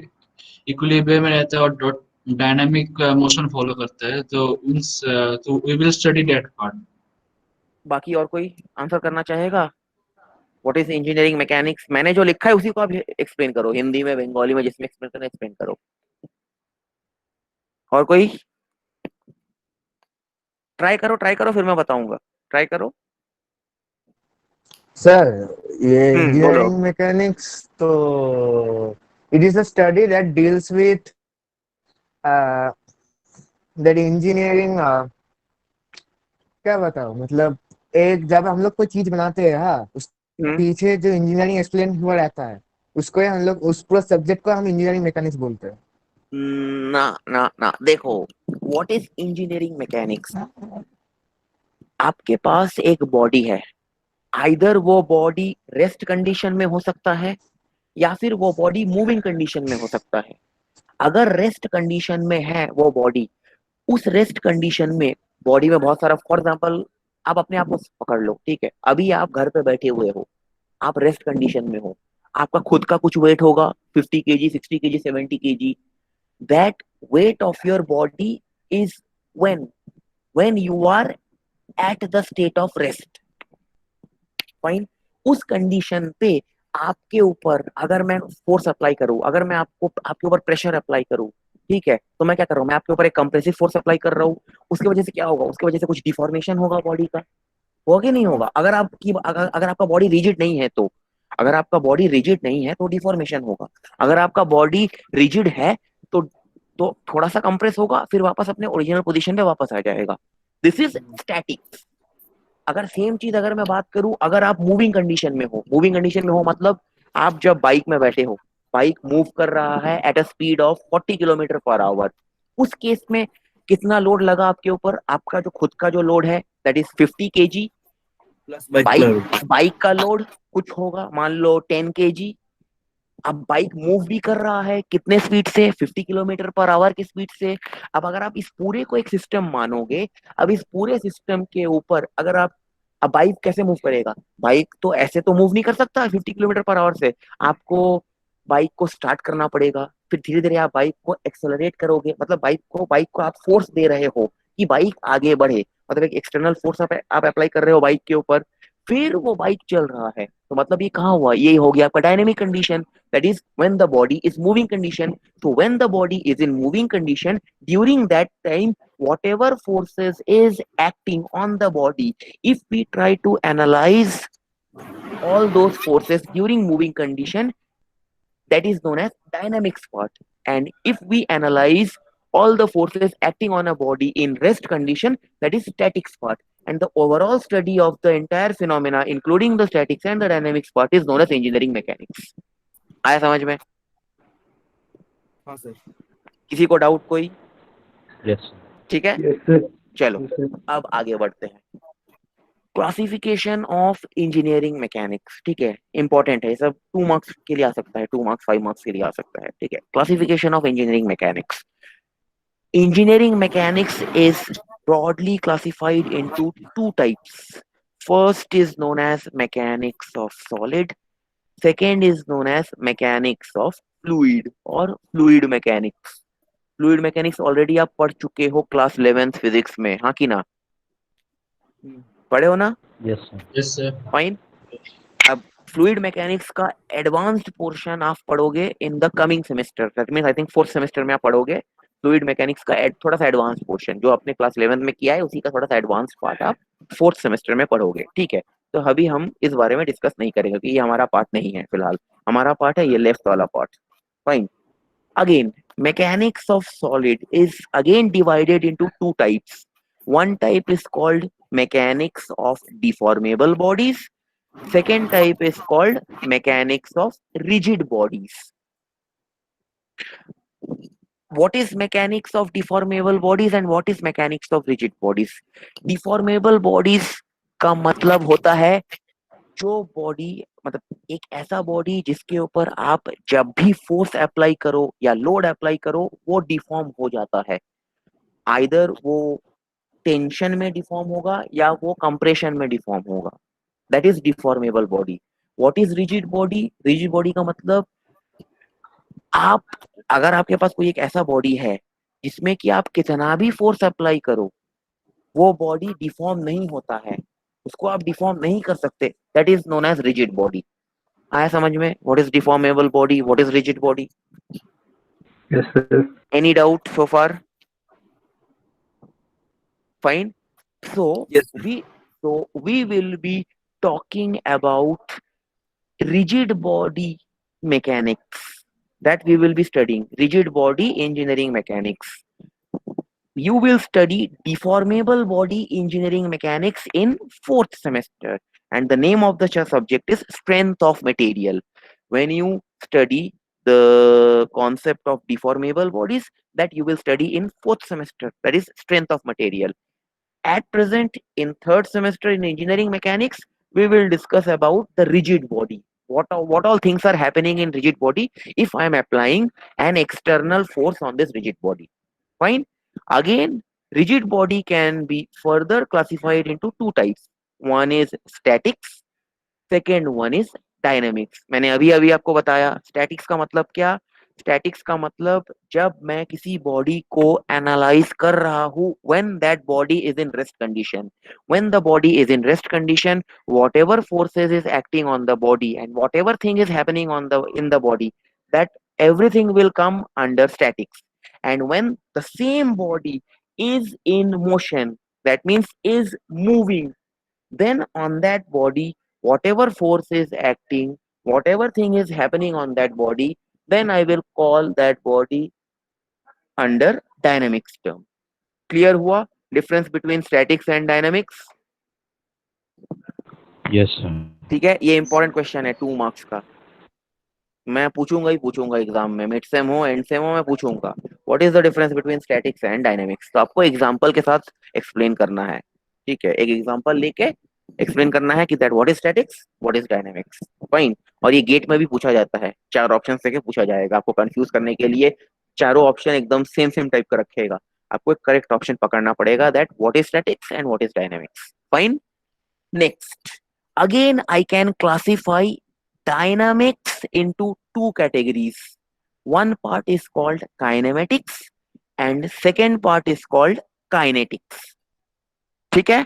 इक्विलिब्रियम में रहता है और डायनामिक मोशन फॉलो करता है, तो we will study that part.
बाकी और कोई आंसर करना चाहेगा? What is engineering mechanics? मैंने जो लिखा है उसी को आप एक्सप्लेन करो, हिंदी में, बंगाली में, जिसमें एक्सप्लेन करना एक्सप्लेन करो। और कोई? ट्राई करो फिर मैं बताऊंगा, ट्राई करो।
सर ये
बोलो।
इंजीनियरिंग मैकेनिक्स तो it is a study that deals with that engineering, क्या बताओ मतलब, एक जब हम लोग कोई चीज बनाते हैं, हाँ, उस
हम्म,
पीछे जो इंजीनियरिंग एक्सप्लेन हुआ रहता है, उसको ही हम लोग, उस पूरा सब्जेक्ट को हम इंजीनियरिंग मैकेनिक्स बोलते हैं।
ना ना ना, देखो, व्हाट इज इंजीनियरिंग मैकेनिक्स। आपके पास एक बॉडी है, आइदर वो बॉडी रेस्ट कंडीशन में हो सकता है या फिर वो बॉडी मूविंग कंडीशन में हो सकता है। अगर रेस्ट कंडीशन में है वो बॉडी, उस रेस्ट कंडीशन में बॉडी में बहुत सारा, फॉर एग्जांपल आप अपने आप को पकड़ लो, ठीक है, अभी आप घर पे बैठे हुए हो, आप रेस्ट कंडीशन में हो, आपका खुद का कुछ वेट होगा 50 kg, 60 kg, 70 kg। That weight of your body is when when you are at the state of rest. Fine. उस कंडीशन पे आपके ऊपर अगर मैं फोर्स अप्लाई करूं, अगर मैं आपको आपके ऊपर प्रेशर अप्लाई करूं, ठीक है, तो मैं क्या कर रहा हूं, मैं आपके ऊपर एक कंप्रेसिव फोर्स अप्लाई कर रहा हूं। उसकी वजह से क्या होगा, उसकी वजह से कुछ डिफॉर्मेशन होगा बॉडी का, होगा कि नहीं होगा। अगर आपका बॉडी रिजिड नहीं है तो, अगर आपका बॉडी रिजिड नहीं है तो डिफॉर्मेशन होगा। अगर आपका बॉडी रिजिड है तो थोड़ा सा कंप्रेस होगा, फिर वापस अपने ओरिजिनल पोजीशन पे वापस आ जाएगा। This is statics. अगर सेम चीज अगर मैं बात करूं, अगर आप मूविंग कंडीशन में हो, मूविंग कंडीशन में हो मतलब आप जब बाइक में बैठे हो, बाइक मूव कर रहा है at a speed of 40 km/h, उस केस में कितना लोड लगा आपके ऊपर, आपका जो खुद का जो लोड है that is 50 kg,
plus bike
bike
colour.
Bike का लोड कुछ होगा, मान लो 10 kg। अब बाइक मूव भी कर रहा है कितने स्पीड से, 50 km/h की स्पीड से। अब अगर आप इस पूरे को एक सिस्टम मानोगे, अब इस पूरे सिस्टम के ऊपर अगर आप, अब बाइक कैसे मूव करेगा, बाइक तो ऐसे तो मूव नहीं कर सकता 50 km/h से। आपको बाइक को स्टार्ट करना पड़ेगा, फिर धीरे धीरे आप बाइक को एक्सेलरेट करोगे, मतलब बाइक को आप फोर्स दे रहे हो कि बाइक आगे बढ़े, मतलब एक एक्सटर्नल फोर्स आप अप्लाई कर रहे हो बाइक के ऊपर, फिर वो बाइक चल रहा है। तो मतलब ये कहाँ हुआ, ये हो गया आपका dynamic condition, that is when the body is moving condition. So when the body is in moving condition, during that time whatever forces is acting on the body, if we try to analyze all those forces during moving condition, that is known as dynamics part. And if we analyze all the forces acting on a body in rest condition, that is statics part. And the overall study of the entire phenomena including the statics and the dynamics part is known as engineering mechanics. आया समझ में?
हाँ sir.
किसी को doubt कोई?
Yes.
ठीक है,
Yes, sir.
चलो
Yes, sir.
अब आगे बढ़ते हैं। क्लासिफिकेशन ऑफ इंजीनियरिंग मैकेनिक्स, ठीक है, इंपॉर्टेंट है, सब 2 मार्क्स के लिए आ सकता है, 2 मार्क्स 5 मार्क्स के लिए आ सकता है, ठीक है। Classification of engineering mechanics. Engineering mechanics is broadly classified into 2 types. First is known as mechanics of solid. Second is known as mechanics of fluid or fluid mechanics. Fluid mechanics already आप पढ़ चुके हो class 11th physics में, हाँ कि ना, पढ़े हो ना?
Yes, sir.
Yes, sir.
Fine. अब फ्लूइड मैकेनिक्स का एडवांस्ड पोर्शन आप पढ़ोगे in the coming semester, that means I think 4th semester में आप पढ़ोगे फ्लूइड मैकेनिक्स का थोड़ा सा एडवांस पोर्शन, जो आपने क्लास 11th में किया है उसी का थोड़ा सा एडवांस पार्ट आप 4th सेमेस्टर में पढ़ोगे, ठीक है। तो अभी हम इस बारे में डिस्कस नहीं करेंगे क्योंकि ये हमारा पार्ट नहीं है फिलहाल, हमारा पार्ट है ये लेफ्ट वाला part. Fine. Again, mechanics of solid is again divided into 2 types. One type is called mechanics of deformable bodies. Second type is called mechanics of rigid bodies. What is mechanics of deformable bodies and what is mechanics of rigid bodies? Deformable bodies का मतलब होता है जो body, मतलब एक ऐसा body जिसके ऊपर आप जब भी फोर्स अप्लाई करो या लोड अप्लाई करो वो डिफॉर्म हो जाता है, आइदर वो टेंशन में डिफॉर्म होगा या वो कंप्रेशन में डिफॉर्म होगा, that is deformable body. What is rigid body? Rigid body का मतलब आप, अगर आपके पास कोई एक ऐसा बॉडी है जिसमें कि आप कितना भी फोर्स अप्लाई करो वो बॉडी डिफॉर्म नहीं होता है, उसको आप डिफॉर्म नहीं कर सकते, that is known as rigid body. आया समझ में? What is deformable body, what is rigid body?
Yes, sir.
Any doubt so far? Fine. So
Yes.
we will be talking about rigid body mechanics. That we will be studying rigid body engineering mechanics. You will study deformable body engineering mechanics in fourth semester, and the name of the subject is strength of material. When you study the concept of deformable bodies, that you will study in fourth semester, that is strength of material. At present, in third semester in engineering mechanics, we will discuss about the rigid body. What all things are happening in rigid body if I am applying an external force on this rigid body. Fine. Again, rigid body can be further classified into two types. One is statics, second one is dynamics. मैंने अभी अभी आपको बताया statics का मतलब क्या. Statics का मतलब जब मैं किसी बॉडी को एनालाइज कर रहा हूं when that body is in rest condition. When the body is in rest condition, whatever forces is acting on the body and whatever thing is happening on the in the body, that everything will come under statics. And when the same body is in motion, that means is moving, then on that body, whatever force is acting, whatever thing is happening on that body, then I will call that body under dynamics term. Clear हुआ difference between statics and dynamics?
Yes, sir.
ठीक है, ये important question है 2 marks का. मैं पूछूंगा ही पूछूंगा exam में, मिड सेम हो एंड सेम हो, मैं पूछूंगा what is the difference between statics and dynamics. तो आपको एग्जांपल के साथ एक्सप्लेन करना है. ठीक है, एक एग्जांपल लेके एक्सप्लेन करना है कि that what is statics, what is dynamics. Fine. और ये गेट में भी पूछा जाता है, 4 ऑप्शन से पूछा जाएगा आपको कंफ्यूज करने के लिए. चारों ऑप्शन एकदम सेम सेम टाइप का रखेगा, आपको एक करेक्ट ऑप्शन पकड़ना पड़ेगा that what is statics and what is dynamics. Fine. Next, again I can classify dynamics into two categories. One part is called kinematics and second part is called kinetics. ठीक है.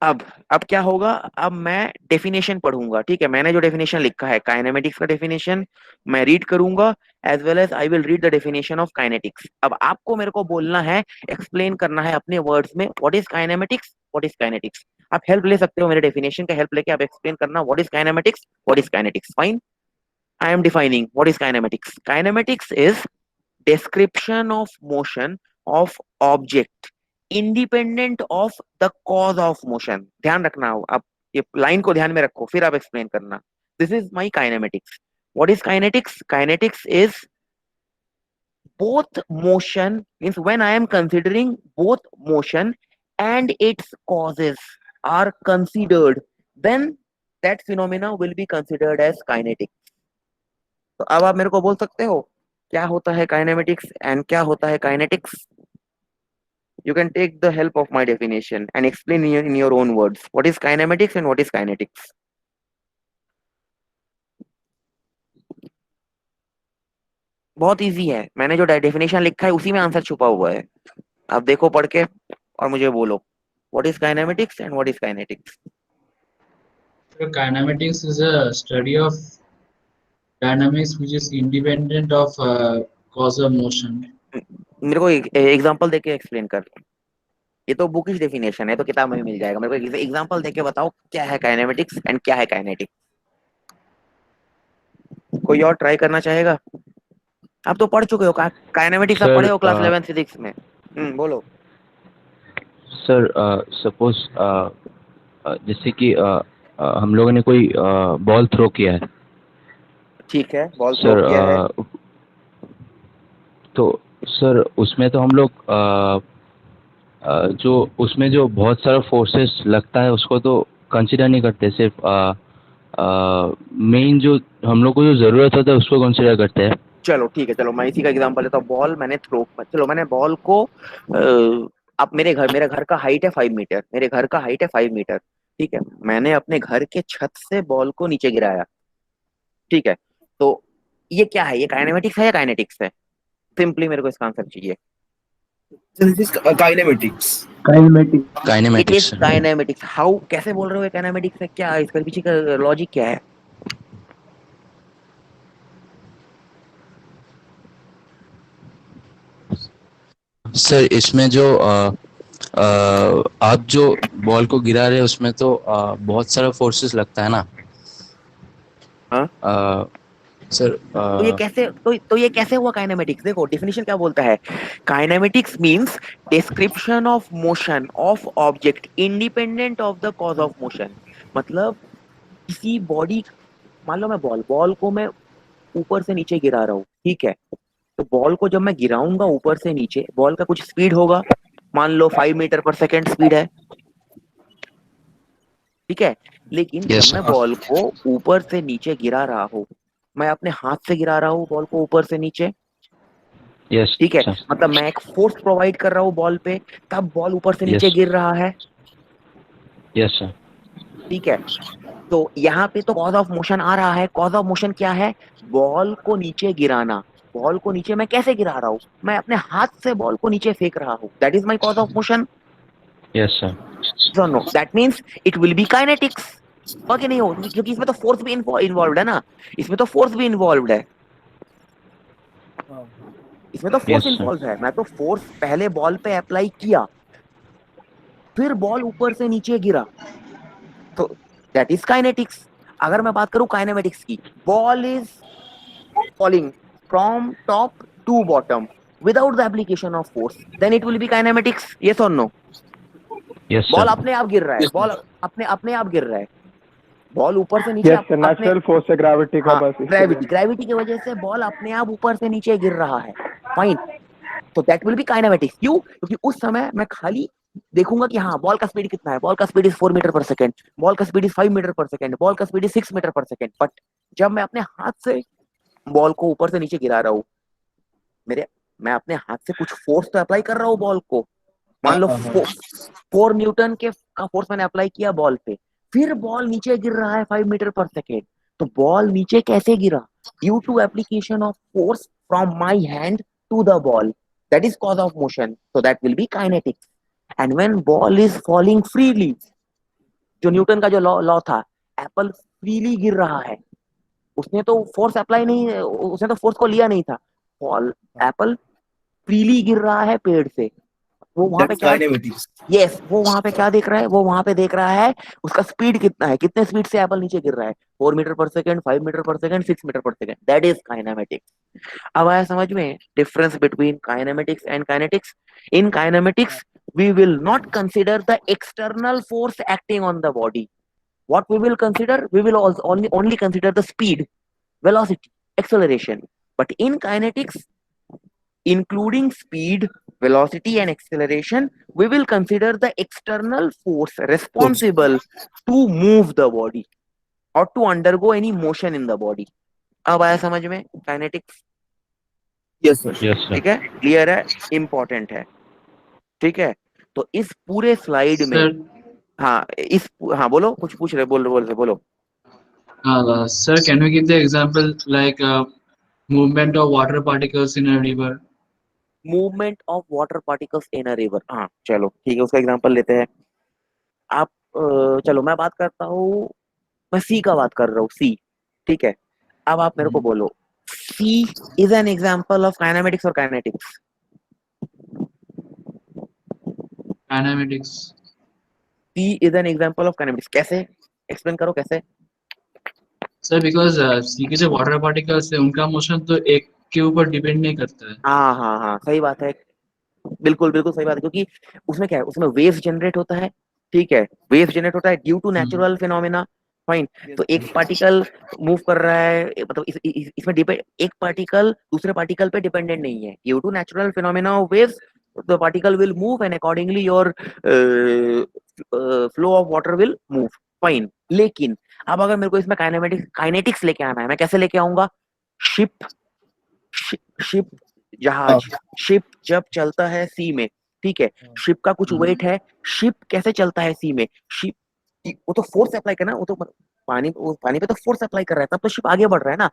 अब क्या होगा, अब मैं definition पढ़ूंगा. ठीक है, मैंने जो डेफिनेशन लिखा है काइनेमेटिक्स का डेफिनेशन मैं रीड करूंगा, as well as I will read the definition of kinetics. अब आपको मेरे को बोलना है, एक्सप्लेन करना है अपने वर्ड्स में what is kinematics, what is kinetics. आप हेल्प ले सकते हो मेरे डेफिनेशन का हेल्प लेके, आप एक्सप्लेन करना what is kinematics, what is kinetics. Fine. I am defining what is kinematics. Kinematics is description of motion of object independent of the cause of motion. ध्यान रखना हो आप, ये लाइन को ध्यान में रखो, फिर आप एक्सप्लेन करना. This is my kinematics. What is kinetics? Kinetics is both motion, means when I am considering both motion and its causes are considered, then that phenomena will be considered as kinetics. तो अब आप मेरे को बोल सकते हो क्या होता है काइनेमेटिक्स एंड क्या होता है kinetics. You can take the help of my definition and explain in your own words what is kinematics and what is kinetics. बहुत इजी है, मैंने जो डेफिनेशन लिखा है उसी में आंसर छुपा हुआ है. आप देखो पढ़ के और मुझे बोलो what is kinematics and what is kinetics.
So kinematics is a study of dynamics which is independent of cause of motion.
मेरे को एग्जांपल देके एक्सप्लेन कर. ये तो बुकिश डेफिनेशन है, तो किताब में भी मिल जाएगा. मेरे को एग्जांपल देके बताओ क्या है काइनेमेटिक्स एंड क्या है काइनेटिक्स. कोई और ट्राई करना चाहेगा? आप तो पढ़ चुके हो काइनेमेटिक्स, आप पढ़े हो क्लास 11 फिजिक्स में. बोलो.
सर सपोज जैसे कि हम लोगों ने कोई बॉल थ्रो किया है.
ठीक है, बॉल थ्रो
सर
किया है.
तो सर उसमें तो हम लोग जो उसमें जो बहुत सारा फोर्सेस लगता है उसको तो कंसिडर नहीं करते, सिर्फ मेन जो हम लोग को जो ज़रूरत होता है उसको कंसिडर करते हैं.
चलो ठीक है, चलो मैं इसी का एग्जांपल लेता हूँ. बॉल मैंने थ्रो, चलो मैंने बॉल को अब मेरे घर का हाइट है 5 मीटर, मेरे घर का हाइट है 5 मीटर. ठीक है, मैंने अपने घर के छत से बॉल को नीचे गिराया. ठीक है, तो ये क्या है, ये काइनेमेटिक्स है या काइनेटिक्स है? सिंपली मेरे को इसका आंसर चाहिए.
This is kinematics.
It is kinematics. How, कैसे बोल रहे हो काइनेमेटिक्स है? क्या इसके पीछे का लॉजिक क्या है?
सर इसमें जो आप जो बॉल को गिरा रहे उसमें तो बहुत सारा फोर्सेस लगता है ना।
हाँ,
सर
तो ये कैसे हुआ काइनेमेटिक्स? देखो डेफिनेशन क्या बोलता है। Kinematics means description of motion of object independent of the cause of motion. मतलब किसी बॉडी, मान लो मैं बॉल को मैं ऊपर से नीचे गिरा रहा हूँ, ठीक है। तो बॉल को जब मैं गिराऊंगा ऊपर से नीचे, बॉल का कुछ स्पीड होगा, मान लो 5 मीटर पर सेकेंड स्पीड है, ठीक है। लेकिन
यस
जब मैं
सर।
बॉल को ऊपर से नीचे गिरा रहा हूँ, मैं अपने हाथ से गिरा रहा हूँ बॉल को ऊपर से नीचे,
यस
ठीक है।
सर।
मतलब मैं एक फोर्स प्रोवाइड कर रहा हूँ बॉल पे, तब बॉल ऊपर से नीचे
यस
गिर रहा है,
यस सर।
ठीक है। तो यहाँ पे तो कॉज ऑफ मोशन आ रहा है। कॉज ऑफ मोशन क्या है? बॉल को नीचे गिराना। बॉल को नीचे मैं कैसे गिरा रहा हूँ? मैं अपने हाथ से बॉल को नीचे फेंक रहा हूँ, that is my cause of motion.
Yes sir.
So no, that means it will be kinetics. और कि नहीं हो, क्योंकि इसमें तो फोर्स भी इन्वॉल्व है ना, इसमें तो फोर्स भी इन्वॉल्व है,
हाँ
इसमें तो
यस
फोर्स
सर।
इन्वॉल्व है। मैं तो फोर्स पहले बॉल पे अप्लाई किया, फिर बॉल ऊपर से नीचे गिरा, तो दैट इज काइनेटिक्स। अगर मैं बात करूं काइनेमेटिक्स की, ball is falling from top to bottom without the application of force, then it will be kinematics. Yes और नो?
Yes
ball
sir.
अपने आप गिर रहा है,
Yes,
बॉल
sir.
अपने अपने आप गिर रहा है, बॉल ऊपर से नीचे
यस सर,
अपने,
नेचुरल फोर्स है ग्रेविटी का,
हाँ,
बस इसके लिए।
ग्रेविटी की वजह से बॉल अपने आप ऊपर से नीचे गिर रहा है, फाइन। तो दैट विल बी काइनेमेटिक्स। क्यों? क्योंकि उस समय मैं खाली देखूंगा कि हाँ बॉल का स्पीड कितना है, बॉल का स्पीड इज 4 मीटर पर सेकेंड, बॉल का स्पीड इज 5 मीटर पर सेकेंड, बॉल का स्पीड इज 6 मीटर पर सेकेंड। बट जब मैं अपने हाथ से बॉल को ऊपर से नीचे गिरा रहा हूँ, मेरे मैं अपने हाथ से कुछ फोर्स तो अप्लाई कर रहा हूँ बॉल को, मान लो 4 न्यूटन के का फोर्स मैंने अप्लाई किया बॉल पे, फिर बॉल नीचे गिर रहा है 5 मीटर पर सेकेंड। तो बॉल नीचे कैसे गिरा? Due to application of force from my hand to the ball, that is cause of motion, so that will be kinetics. And when ball is falling freely, जो न्यूटन का जो law था, Apple freely गिर रहा है, उसने तो force apply नहीं, उसने तो फोर्स को लिया नहीं था, बॉल, एप्पल फ्रीली गिर रहा है पेड़ से। वो वहां पे
That's
क्या,
kinematics.
यस, वो वहां पे क्या देख रहा है? वो वहां पे देख रहा है उसका स्पीड कितना है, कितने स्पीड से एप्पल नीचे गिर रहा है, 4 मीटर पर सेकंड, 5 मीटर पर सेकंड, 6 मीटर पर सेकंड, दैट इज काइनेमेटिक्स। अब आया समझ में difference between kinematics and kinetics? In kinematics we will not consider the external force acting on the body. What we will consider? We will also only consider the speed, velocity, acceleration. But in kinetics, including speed, velocity, and acceleration, we will consider the external force responsible to move the body or to undergo any motion in the body. अब आया समझ में kinetics?
Yes, sir.
Yes
ठीक
sir.
है, clear है, important है, ठीक है। तो इस पूरे स्लाइड में,
सर
हाँ इस, हाँ बोलो, कुछ पूछ रहे, बोलो।
sir, can we give the example like movement of water particles in a river?
Movement of water particles in a river, हाँ चलो ठीक है, उसका एग्जांपल लेते हैं। आप चलो मैं बात करता हूँ, मैं सी का बात कर रहा हूँ, सी, ठीक है। अब आप मेरे को बोलो, sea is an example of kinematics और kinetics?
Kinematics.
Sea is an example of kinetics, कैसे? एक्सप्लेन करो कैसे।
सर बिकॉज सी के जो वाटर पार्टिकल्स है उनका मोशन तो एक के ऊपर डिपेंड नहीं करता है।
हाँ हाँ हाँ, सही बात है, बिल्कुल बिल्कुल सही बात है, क्योंकि उसमें क्या है, उसमें वेव जनरेट होता है, ठीक है, वेव जनरेट होता है due to natural phenomena, fine. तो एक पार्टिकल मूव कर रहा है, मतलब इसमें डिपेंड, एक पार्टिकल दूसरे पार्टिकल पे डिपेंडेंट नहीं है, due to natural phenomena of waves the particle will move and accordingly your flow of water will move, fine. लेकिन अब अगर मेरे को इसमें काइनेटिक्स लेके आना है, मैं कैसे लेके आऊंगा? शिप, शिप, जहाज, शिप जब चलता है सी में, ठीक है, शिप का कुछ वेट है, शिप कैसे चलता है सी में? शिप, वो तो फोर्स अप्लाई करना, वो पानी पे तो फोर्स अप्लाई कर रहा है, तब तो शिप आगे बढ़ रहा है ना।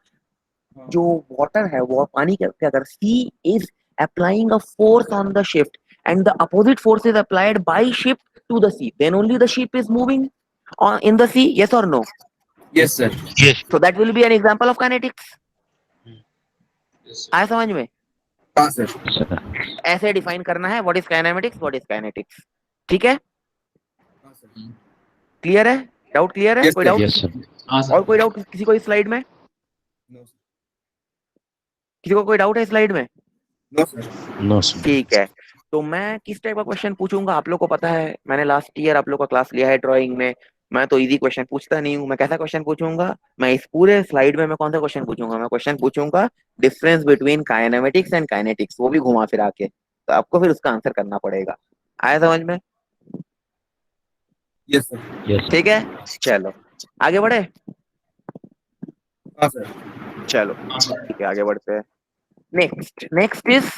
जो वाटर है वो पानी क्या कर, sea is applying a force on the ship and the opposite force is applied by ship to the sea, then only the ship is moving in the sea, yes or no?
Yes, sir.
So that will be an example of kinetics.
Yes, sir.
आया समझ में?
हाँ sir.
ऐसे define करना है what is kinematics, what is kinetics, ठीक है।
हाँ सर।
क्लियर है? डाउट क्लियर है?
Yes,
कोई
sir.
डाउट?
Yes, sir.
हाँ
और
सर।
कोई डाउट किसी को इस स्लाइड में?
No, sir.
किसी को कोई डाउट है इस स्लाइड में?
No, sir.
No, sir.
ठीक है, तो मैं किस टाइप का क्वेश्चन पूछूंगा आप लोग को पता है, मैंने लास्ट ईयर आप लोग का क्लास लिया है ड्राइंग में। मैं तो इजी क्वेश्चन पूछता नहीं हूँ। मैं कैसा क्वेश्चन पूछूंगा? मैं इस पूरे स्लाइड में मैं कौन सा क्वेश्चन पूछूंगा? मैं क्वेश्चन पूछूंगा difference between kinematics and kinetics, वो भी घुमा फिरा के, तो आपको फिर उसका आंसर करना पड़ेगा। आया समझ में?
Yes, sir.
Yes, sir.
ठीक है, चलो आगे बढ़े।
हाँ, sir.
चलो
हाँ सर।
ठीक है, आगे बढ़ते हैं। Next is,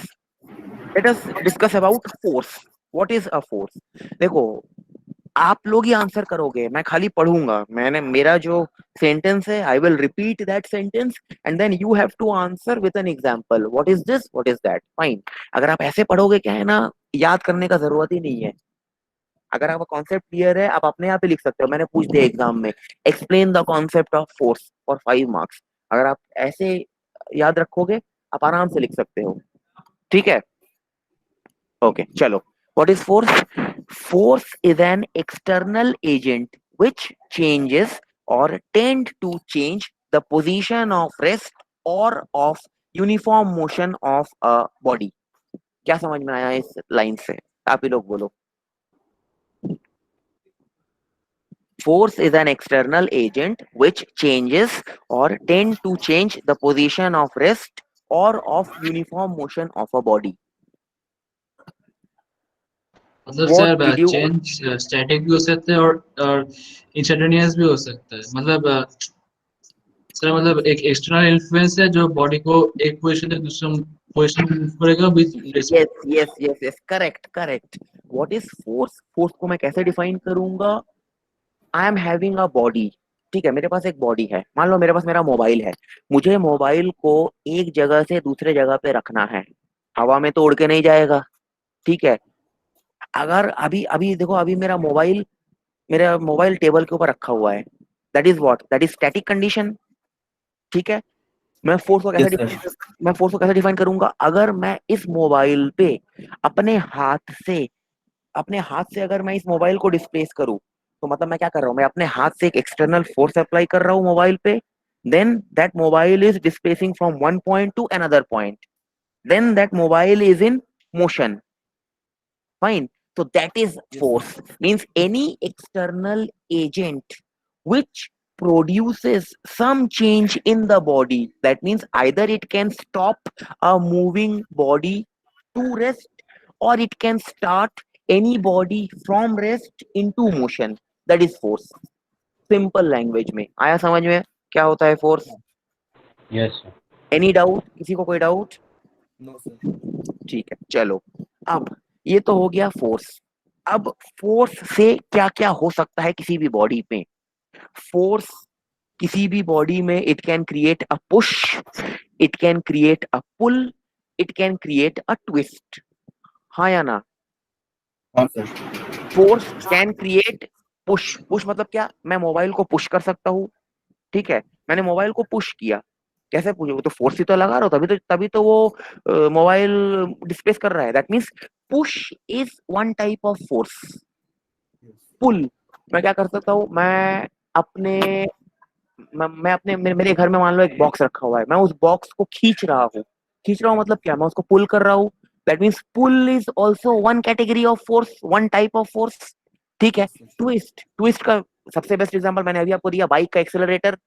let us discuss about force. What is a force? देखो, आप लोग ही आंसर करोगे, मैं खाली पढ़ूंगा। मेरा जो सेंटेंस है, I will repeat that sentence and then you have to answer with an example. What is this, what is that, fine. अगर आप ऐसे पढ़ोगे, क्या है ना, याद करने का जरूरत ही नहीं है। अगर आपका कॉन्सेप्ट क्लियर है, आप अपने आप ही लिख सकते हो। मैंने पूछ दिया एग्जाम में, explain the concept of force for 5 marks. अगर आप ऐसे याद रखोगे, आप आराम से लिख सकते हो। ठीक है, ओके चलो। What is force? Force is an external agent which changes or tend to change the position of rest or of uniform motion of a body। क्या समझ में आया इस लाइन से? आप ही लोग बोलो। Force is an external agent which changes or tend to change the position of rest or of uniform motion of a body।
मतलब
What
sir
did you?
Change static भी हो सकते हैं और इंस्टेंटेनियस भी हो सकता है। मतलब सर मतलब एक एक्सटर्नल इन्फ्लुएंस है जो बॉडी को एक पोजीशन से दूसरे पोजीशन में मूव करेगा with
Yes, yes, yes, yes, correct, correct। What is force? Force को मैं कैसे डिफाइन करूंगा? आई एम हैविंग अ बॉडी। ठीक है, मेरे पास एक बॉडी है। मान लो मेरे पास मेरा मोबाइल है। मुझे मोबाइल को एक जगह से दूसरे जगह पे रखना है, हवा में तो उड़ के नहीं जाएगा। ठीक है, अगर अभी अभी देखो, अभी मेरा मोबाइल टेबल के ऊपर रखा हुआ है, that is what, that is static condition. ठीक है, मैं फोर्स को कैसे
Yes, sir.
मैं फोर्स को कैसे डिफाइन करूंगा? अगर मैं इस मोबाइल पे अपने हाथ से अगर मैं इस मोबाइल को डिस्प्लेस करूं, तो मतलब मैं क्या कर रहा हूं? मैं अपने हाथ से एक एक्सटर्नल फोर्स अप्लाई कर रहा हूं मोबाइल पे, then that mobile is displacing from one point to another point, then that mobile is in motion. Fine. So that is
Yes,
force.
sir.
Means any external agent which produces some change in the body. That means either it can stop a moving body to rest, or it can start any body from rest into motion. That is force। Simple language में आया समझ में क्या होता है force?
Yes, sir.
Any doubt? किसी को कोई डाउट?
No, sir.
ठीक है, चलो। अब ये तो हो गया फोर्स। अब फोर्स से क्या क्या हो सकता है किसी भी बॉडी में? फोर्स किसी भी बॉडी में, it can create a push, it can create a pull, it can create a twist. हाँ या ना?
हाँ, sir.
Force can create push. Push मतलब क्या? मैं मोबाइल को पुश कर सकता हूँ। ठीक है, मैंने मोबाइल को पुश किया, कैसे पुश? वो तो फोर्स ही तो लगा रहा हूँ, तभी तो वो मोबाइल डिस्प्लेस कर रहा है। That means push is one type of force.
Yes.
पुल, मैं क्या कर सकता हूँ? मैं अपने मेरे घर में मान लो एक बॉक्स रखा हुआ है, मैं उस बॉक्स को खींच रहा हूँ मतलब क्या? मैं उसको पुल कर रहा हूँ। That means pull is also one category of force, one type of force. ठीक है,
Yes, sir.
ट्विस्ट का सबसे बेस्ट एग्जांपल मैंने अभी आपको दिया, बाइक का एक्सेलरेटर।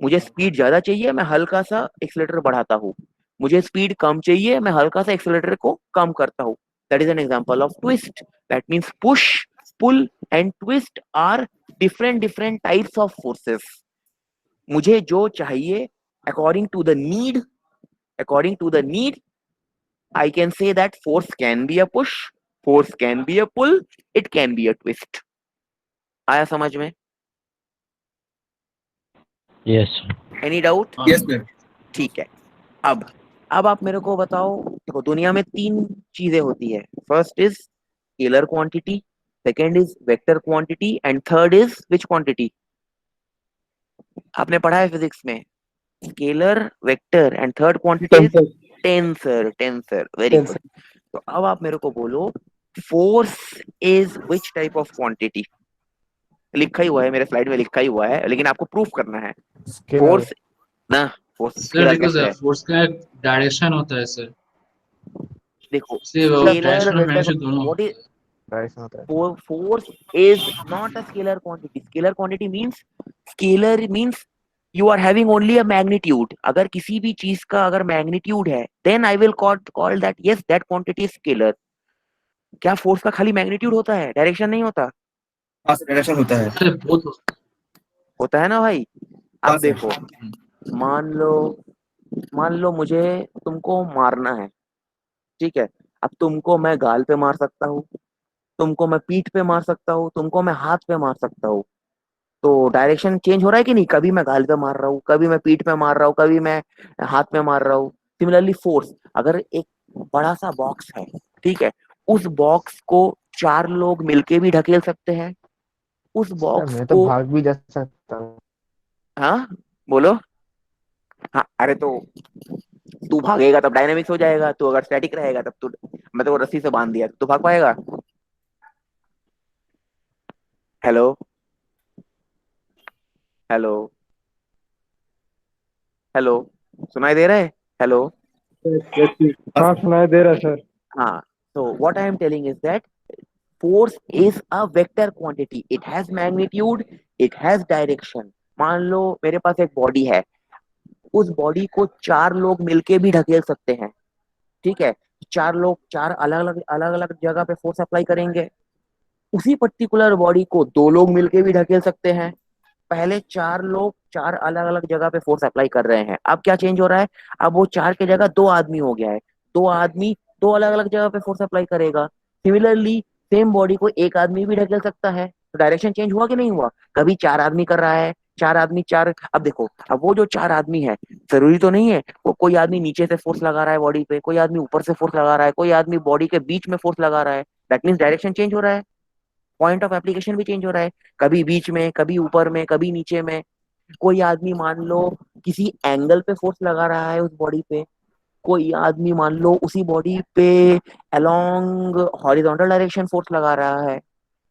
मुझे स्पीड ज्यादा चाहिए, मैं हल्का सा एक्सेलरेटर बढ़ाता हूँ। मुझे स्पीड कम चाहिए, मैं हल्का सा एक्सेलरेटर को कम करता हूँ। That is an example of twist. That means push, pull and twist are different different types of forces. मुझे जो चाहिए, according to the need, I can say that force can be a push, force can be a pull, it can be a twist। आया समझ में?
Yes, sir.
Any doubt?
Yes, sir.
ठीक है। अब आप मेरे को बताओ, देखो दुनिया में 3 चीजें होती है। First is scalar quantity, second is vector quantity, and third is which quantity? आपने पढ़ा है फिजिक्स में, scalar, vector and third quantity is tensor. Tensor, very good. तो अब आप मेरे को बोलो, force is which type of quantity? लिखा ही हुआ है, मेरे स्लाइड में लिखा ही हुआ है, लेकिन आपको प्रूफ करना है।
स्केलर
फोर्स ना, फोर्स
सर
स्केलर
देखो
कैसे
सर,
है?
फोर्स का डायरेक्शन होता है सर,
देखो
इसलिए वो
स्केलर,
डायरेक्शन और मैग्नीट्यूड दोनों
व्हाट
होता
इज
है।
डायरेक्शन होता है।
force is not a scalar quantity. Scalar quantity means, scalar means you are having only a magnitude. अगर किसी भी चीज का अगर मैग्नीट्यूड है, then I will call that yes, that quantity is scalar. क्या फोर्स का खाली मैग्नीट्यूड होता है, डायरेक्शन नहीं होता?
हाँ सर, डायरेक्शन होता है।
सर बहुत
होता है ना भाई।
हाँ
अब
सर।
देखो, मान लो मान लो मुझे तुमको मारना है, ठीक है। अब तुमको मैं गाल पे मार सकता हूँ, तुमको मैं पीठ पे मार सकता हूँ, तुमको मैं हाथ पे मार सकता हूँ। तो डायरेक्शन चेंज हो रहा है कि नहीं? कभी मैं गाल पे मार रहा हूँ, कभी मैं पीठ पे मार रहा हूँ, कभी मैं हाथ पे मार रहा हूँ। सिमिलरली फोर्स, अगर एक बड़ा सा बॉक्स है, ठीक है, उस बॉक्स को 4 लोग मिलके भी ढकेल सकते हैं। उस
सर
बॉक्स
मैं तो
को,
भाग भी जा सकता हूँ।
हाँ बोलो। हाँ अरे तो तू भागेगा तब डायनेमिक्स हो जाएगा, तू अगर स्टैटिक रहेगा तब तू, मैं तो रस्सी से बांध दिया तो भाग पाएगा? हेलो, हेलो, हेलो, सुनाई दे रहा है? हेलो।
हाँ
हाँ
सर।
सुनाई दे रहा है सर।
हाँ, so what I am telling is that force is a vector quantity. It has magnitude, it has direction. मान लो मेरे पास एक बॉडी है, उस बॉडी को 4 लोग मिलके भी ढकेल सकते हैं, ठीक है। 4 लोग 4 अलग अलग जगह पे फोर्स अप्लाई करेंगे। उसी पर्टिकुलर बॉडी को 2 लोग मिलके भी ढकेल सकते हैं। पहले 4 लोग 4 अलग अलग जगह पे फोर्स अप्लाई कर रहे हैं, अब क्या चेंज हो रहा है? अब वो 4 की जगह 2 आदमी हो गया है। 2 आदमी 2 अलग अलग जगह पे फोर्स अप्लाई करेगा। सिमिलरली सेम बॉडी को एक आदमी भी ढकेल सकता है। तो डायरेक्शन चेंज हुआ कि नहीं हुआ? कभी 4 आदमी कर रहा है, 4 आदमी 4, अब देखो, अब वो जो 4 आदमी है, जरूरी तो नहीं है वो कोई आदमी नीचे से फोर्स लगा रहा है बॉडी पे, कोई आदमी ऊपर से फोर्स लगा रहा है, कोई आदमी बॉडी के बीच में फोर्स लगा रहा है। दैट मीन्स डायरेक्शन चेंज हो रहा है, पॉइंट ऑफ एप्लीकेशन भी चेंज हो रहा है। कभी बीच में, कभी ऊपर में, कभी नीचे में। कोई आदमी मान लो किसी एंगल पे फोर्स लगा रहा है उस बॉडी पे, कोई आदमी मान लो उसी बॉडी पे अलोंग हॉरिजॉन्टल डायरेक्शन फोर्स लगा रहा है,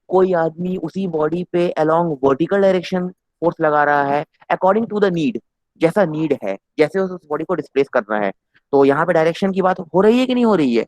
कोई आदमी उसी बॉडी पे अलोंग वर्टिकल डायरेक्शन फोर्स लगा रहा है, अकॉर्डिंग टू द नीड। जैसा नीड है, जैसे उस बॉडी को डिस्प्लेस करना है। तो यहाँ पे डायरेक्शन की बात हो रही है कि नहीं हो रही है?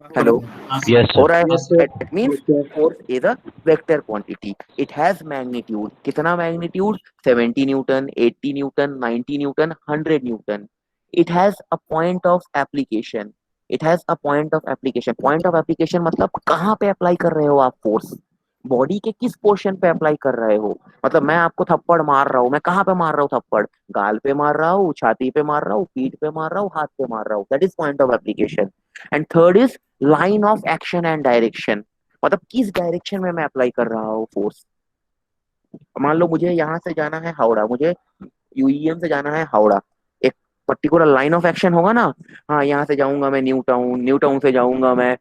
हो
हेलो,
रहा है।
हाँ
यस
हो
सर।
रहा है।
Yes sir.
That means force is a vector quantity. It has magnitude. कितना magnitude? 70 Newton, 80 Newton, 90 Newton, 100 Newton. It has a point of application. It has a point of application. Point of application मतलब कहाँ पे apply कर रहे हो आप force? Body के किस पोर्शन पे अप्लाई कर रहे हो? मतलब मैं आपको थप्पड़ मार रहा हूँ, मैं कहाँ पे मार रहा हूँ थप्पड़? गाल पे मार रहा हूँ, छाती पे मार रहा हूँ, पीठ पे मार रहा हूँ, हाथ पे मार रहा हूँ। That is point of application. And third is line of action and direction, मतलब किस डायरेक्शन में मैं अप्लाई कर रहा हूँ फोर्स। मान लो मुझे यहाँ से जाना है हावड़ा, मुझे यूईएम से जाना है हावड़ा, एक पर्टिकुलर लाइन ऑफ एक्शन होगा ना। हाँ, यहाँ से जाऊंगा मैं न्यू टाउन, न्यू टाउन से जाऊंगा मैं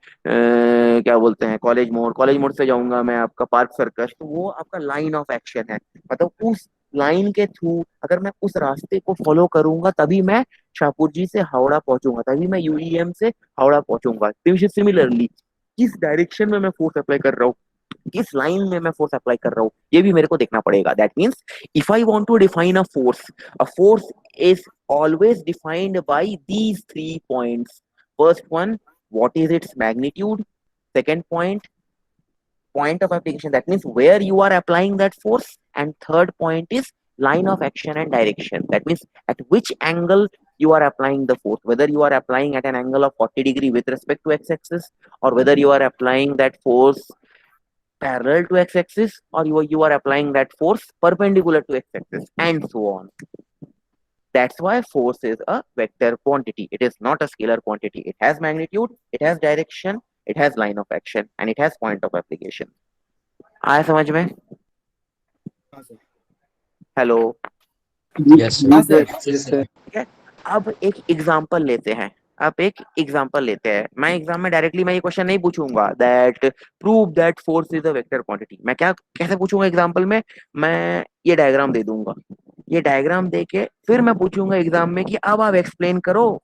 क्या बोलते हैं, कॉलेज मोड़, कॉलेज मोड़ से जाऊंगा मैं आपका पार्क सर्कस। तो वो आपका लाइन ऑफ एक्शन है। मतलब उस लाइन के थ्रू अगर मैं उस रास्ते को फॉलो करूंगा तभी मैं शाहपुर जी से हावड़ा पहुंचूंगा, तभी मैं यूईएम से हावड़ा पहुंचूंगा। सिमिलरली किस डायरेक्शन में मैं फोर्स अप्लाई कर रहा हूँ, किस लाइन में मैं फोर्स अप्लाई कर रहा हूँ, ये भी मेरे को देखना पड़ेगा। That means if I want to define a force is always defined by these 3 points. First one, what is its magnitude? Second point, point of application. That means where you are applying that force. And third point is line of action and direction. That means at which angle you are applying the force. Whether you are applying at an angle of 40 degree with respect to x-axis, or whether you are applying that force parallel to x-axis, or you are applying that force perpendicular to x-axis, and so on. That's why force is a vector quantity. It is not a scalar quantity. It has magnitude, it has direction, it has line of action, and it has point of application. आया समझ में?
हाँ sir.
Hello,
yes
हाँ
sir.
Sir.
Yes sir.
ठीक है। अब एक example लेते हैं, अब एक एग्जांपल लेते हैं। मैं एग्जाम में डायरेक्टली मैं ये क्वेश्चन नहीं पूछूंगा that prove that force is a vector quantity. मैं क्या कैसे पूछूंगा एग्जांपल में? मैं ये डायग्राम दे दूंगा, ये डायग्राम देके फिर मैं पूछूंगा एग्जाम में कि अब आप एक्सप्लेन करो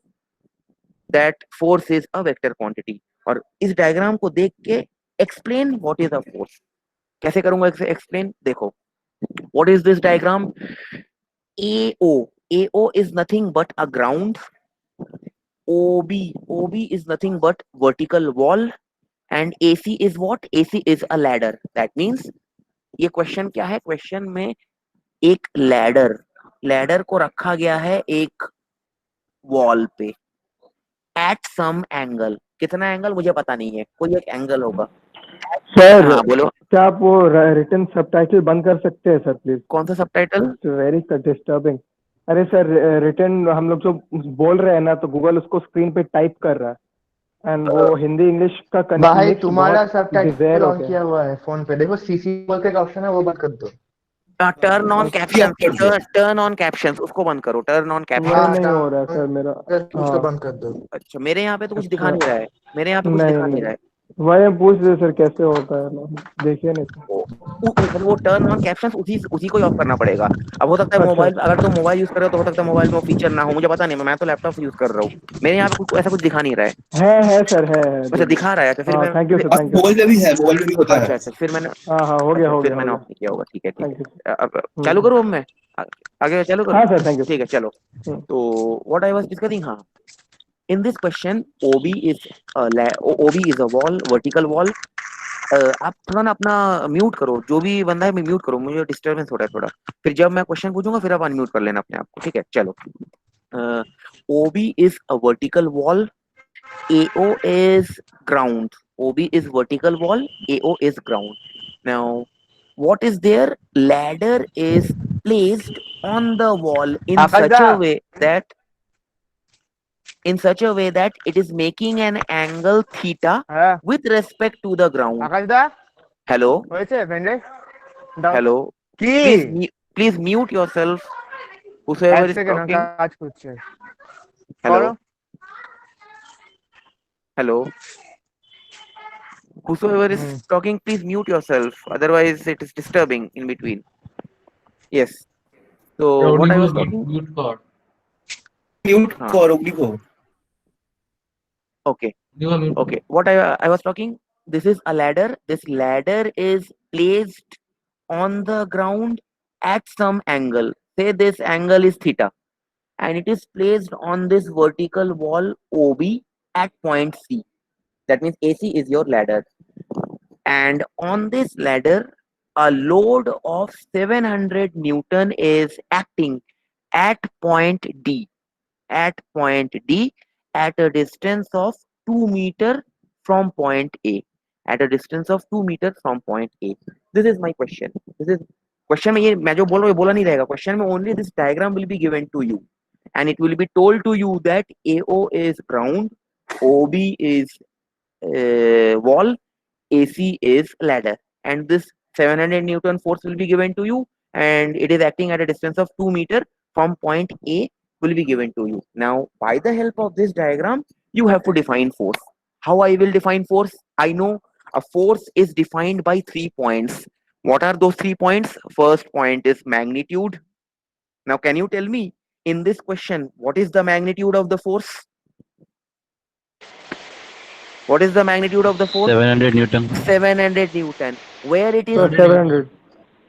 that force is a vector quantity, और इस डायग्राम को देख के explain what is a force. कैसे करूंगा एक्सप्लेन, देखो what is this diagram, AO is nothing but a ground, OB is nothing but vertical wall, and AC is what, AC is a ladder. That means ये question क्या है, question में एक ladder को रखा गया है एक वॉल पे एट सम एंगल, कितना एंगल मुझे पता नहीं है, कोई एक एंगल होगा।
सर
हाँ बोलो,
क्या आप वो रिटन सबटाइटल बंद कर सकते हैं सर प्लीज?
कौन सा सबटाइटल?
Very disturbing. अरे सर रिटन हम लोग जो बोल रहे हैं ना तो गूगल उसको स्क्रीन पे टाइप कर रहा है एंड वो हिंदी इंग्लिश का
भाई
कन्फ्लिक्ट
तुम्हारा
बहुत
सबटाइटल
डिजायर हो
ऑन
गया।
किया हुआ है फोन पे, देखो सीसी बोल के ऑप्शन है, वो बंद कर दो।
टर्न ऑन
उसकी
कैप्शन,
आप कर दो।
टर्न ऑन कैप्शंस, उसको बंद करो, टर्न ऑन
वो
कैप्शन।
नहीं हो रहा है सर मेरा।
उसको
हाँ
बंद कर दो।
अच्छा, मेरे यहाँ पे तो कुछ दिखा
अच्छा
नहीं रहा है, मेरे यहाँ पे कुछ
नहीं
दिखा नहीं
नहीं
रहा है।
वही पूछ रहे सर कैसे होता है ना, देखिए नहीं सर।
वो टर्न ऑन कैप्शन उसी को ही ऑफ करना पड़ेगा। अब हो सकता है
अच्छा
मोबाइल,
अच्छा
अगर तुम मोबाइल यूज कर रहे हो तो हो सकता है मोबाइल में वो फीचर ना हो, मुझे पता नहीं, मैं तो लैपटॉप यूज कर रहा हूँ, मेरे यहाँ पे ऐसा कुछ दिखा नहीं रहा है।
है सर है
अच्छा
देखिए।
दिखा रहा है, अच्छा फिर
हाँ
मैं
थैंक यू सर
और
थैंक यू
मोबाइल
सर।
में भी है, मोबाइल में भी होता है।
अच्छा फिर मैंने,
हाँ हाँ हो गया
अच्छा
हो
फिर
गया हो
मैंने ऑफ
गया।
नहीं किया होगा, ठीक है ठीक
थैंक यू सर।
है। अब चालू करूँ, अब मैं आगे चालू करूँ?
हाँ सर थैंक यू।
ठीक है चलो। तो व्हाट आई वाज डिस्कसिंग, हाँ, in this question OB is a wall, vertical wall। आप थोड़ा ना अपना म्यूट करो, जो भी बंदा है मैं म्यूट करो, मुझे डिस्टरबेंस हो रहा है थोड़ा, फिर जब मैं क्वेश्चन पूछूंगा फिर आप अनम्यूट कर लेना अपने आप को, ठीक है चलो। OB is a vertical wall, AO is ground, OB is vertical wall, AO is ground। Now what is there, ladder is placed on the wall in
Akash
such
दा,
a way that it is making an angle theta
হ্যাঁ
with respect to the ground।
Akash the
Hello,
হয়েছে ফ্রেন্ডে দাও
hello,
কি
please mute yourself, whosoever
এক
is
second
talking।
কাজ করছে করো।
Hello, hello, whosoever is
hmm
talking, please mute yourself, otherwise it is disturbing in between। Yes, so what I
অগ্নিকো
was talking,
mute কর,
mute
हाँ,
करो अग्नि को।
okay,
অগ্নিকো mute.
okay, what I was talking, this is a ladder, this ladder is placed on the ground at some angle, say this angle is theta, and it is placed on this vertical wall OB at point C. That means AC is your ladder. And on this ladder, a load of 700 Newton is acting at point D, at point D, at a distance of 2 meter from point A, at a distance of 2 meter from point A। This is my question. This is question में, ये मैं जो बोल रहा हूँ ये बोला नहीं रहेगा क्वेश्चन में, only this diagram will be given to you and it will be told to you that AO is ground, OB is wall, AC is ladder, and this 700 Newton force will be given to you and it is acting at a distance of 2 meter from point A will be given to you. Now by the help of this diagram you have to define force. How I will define force? I know a force is defined by 3 points. What are those 3 points? First point is magnitude. Now can you tell me in this question what is the magnitude of the force? What is the magnitude of the force?
700 Newton.
700 Newton. Where it is
sir 700।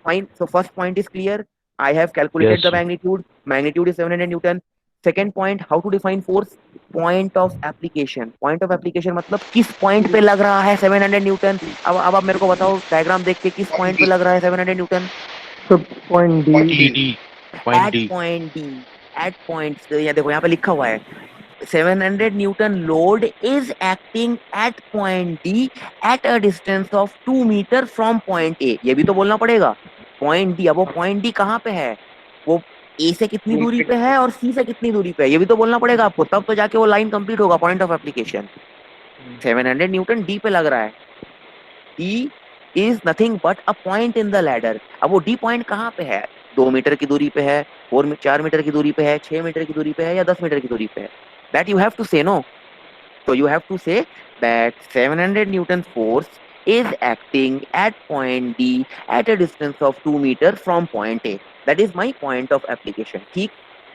fine. So first point is clear. I have calculated
Yes.
the magnitude. Magnitude is 700 Newton. Second point, how to define force? Point of application. Point of application मतलब किस point पे लग रहा है 700 Newton. अब आप मेरे को बताओ डायग्राम देख के किस point पे लग रहा है 700 Newton.
Sir point D.
Point
At
D.
point D. At point, ये देखो यहाँ पे लिखा हुआ है 700 Newton load is acting at point D at a distance of 2 meter from point A। ये भी तो बोलना पड़ेगा point D। अब वो point D कहाँ पे है, वो A से कितनी दूरी पे है और C से कितनी दूरी पे है, ये भी तो बोलना पड़ेगा आपको, तब तो जाके वो लाइन कंप्लीट होगा point of application. 700 Newton D पे लग रहा है, D is nothing but a point in the ladder। अब वो D पॉइंट कहाँ पे है, 2 मीटर की दूरी पे है, 4 मीटर की दूरी पे है, 6 मीटर की दूरी पे है या 10 मीटर की दूरी पे है, that you have to say no। So you have to say that 700 Newton force is acting at point D at a distance of 2 meter from point A। That is my point of application। ठीक,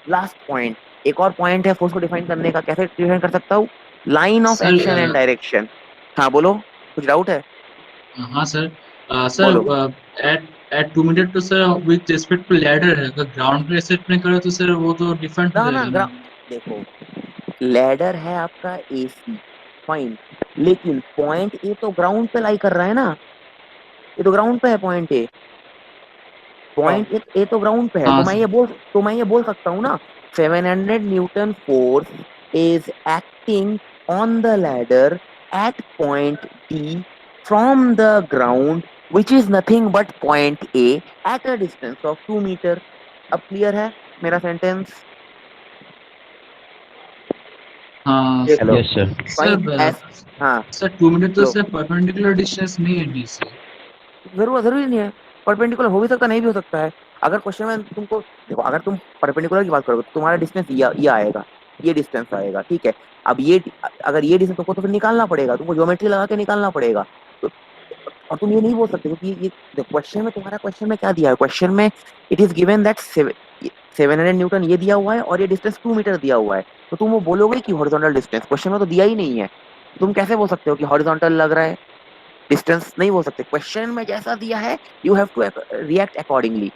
last point, एक और point है force को define करने का, कैसे define कर सकता हूँ, line of
sir
action and direction. हाँ बोलो, कुछ डाउट है?
हाँ सर, सर
बोलो।
एट 2 मीटर तो sir with respect to ladder है, अगर ग्राउंड पे सेट में करे तो सर वो तो डिफरेंट हो
ना ना
जाएगा ना।
देखो, लैडर है आपका एसी, फाइन, लेकिन पॉइंट ए तो ग्राउंड पे लाई कर रहा है ना, ये तो ग्राउंड पे है पॉइंट ए,
हाँ
पॉइंट ए तो ग्राउंड पे है,
हाँ सर।
तो मैं ये बोल सकता हूँ ना, 700 newton force is acting on the ladder at point D from the ground which is nothing but point A at a distance of 2 metre. अब क्लियर है मेरा सेंटेंस?
हाँ
yes
hello,
yes sir.
Fine
sir
हाँ,
sir 2 metre तो
लो,
sir perpendicular distance नहीं है डी से।
जरूरी नहीं है, परपेंडिकुलर हो भी सकता है, नहीं भी हो सकता है। अगर क्वेश्चन में तुमको देखो, अगर तुम परपेंडिकुलर की बात करोगे तो तुम्हारा डिस्टेंस ये आएगा, ये डिस्टेंस आएगा, ठीक है। अब ये अगर ये डिस्टेंस तुमको तो फिर निकालना पड़ेगा, तुमको ज्योमेट्री लगा के निकालना पड़ेगा। तो और तुम ये नहीं बोल सकते क्योंकि ये क्वेश्चन में, तुम्हारा क्वेश्चन में क्या दिया है, क्वेश्चन में it is given that 700 Newton ये दिया हुआ है और ये डिस्टेंस 2 मीटर दिया हुआ है, तो तुम वो बोलोगे कि हॉरिजॉन्टल डिस्टेंस, क्वेश्चन में तो दिया ही नहीं है, तुम कैसे बोल सकते हो कि हॉरिजॉन्टल लग रहा है? डिस्टेंस नहीं बोल सकते, क्वेश्चन में जैसा दिया है you have to react accordingly.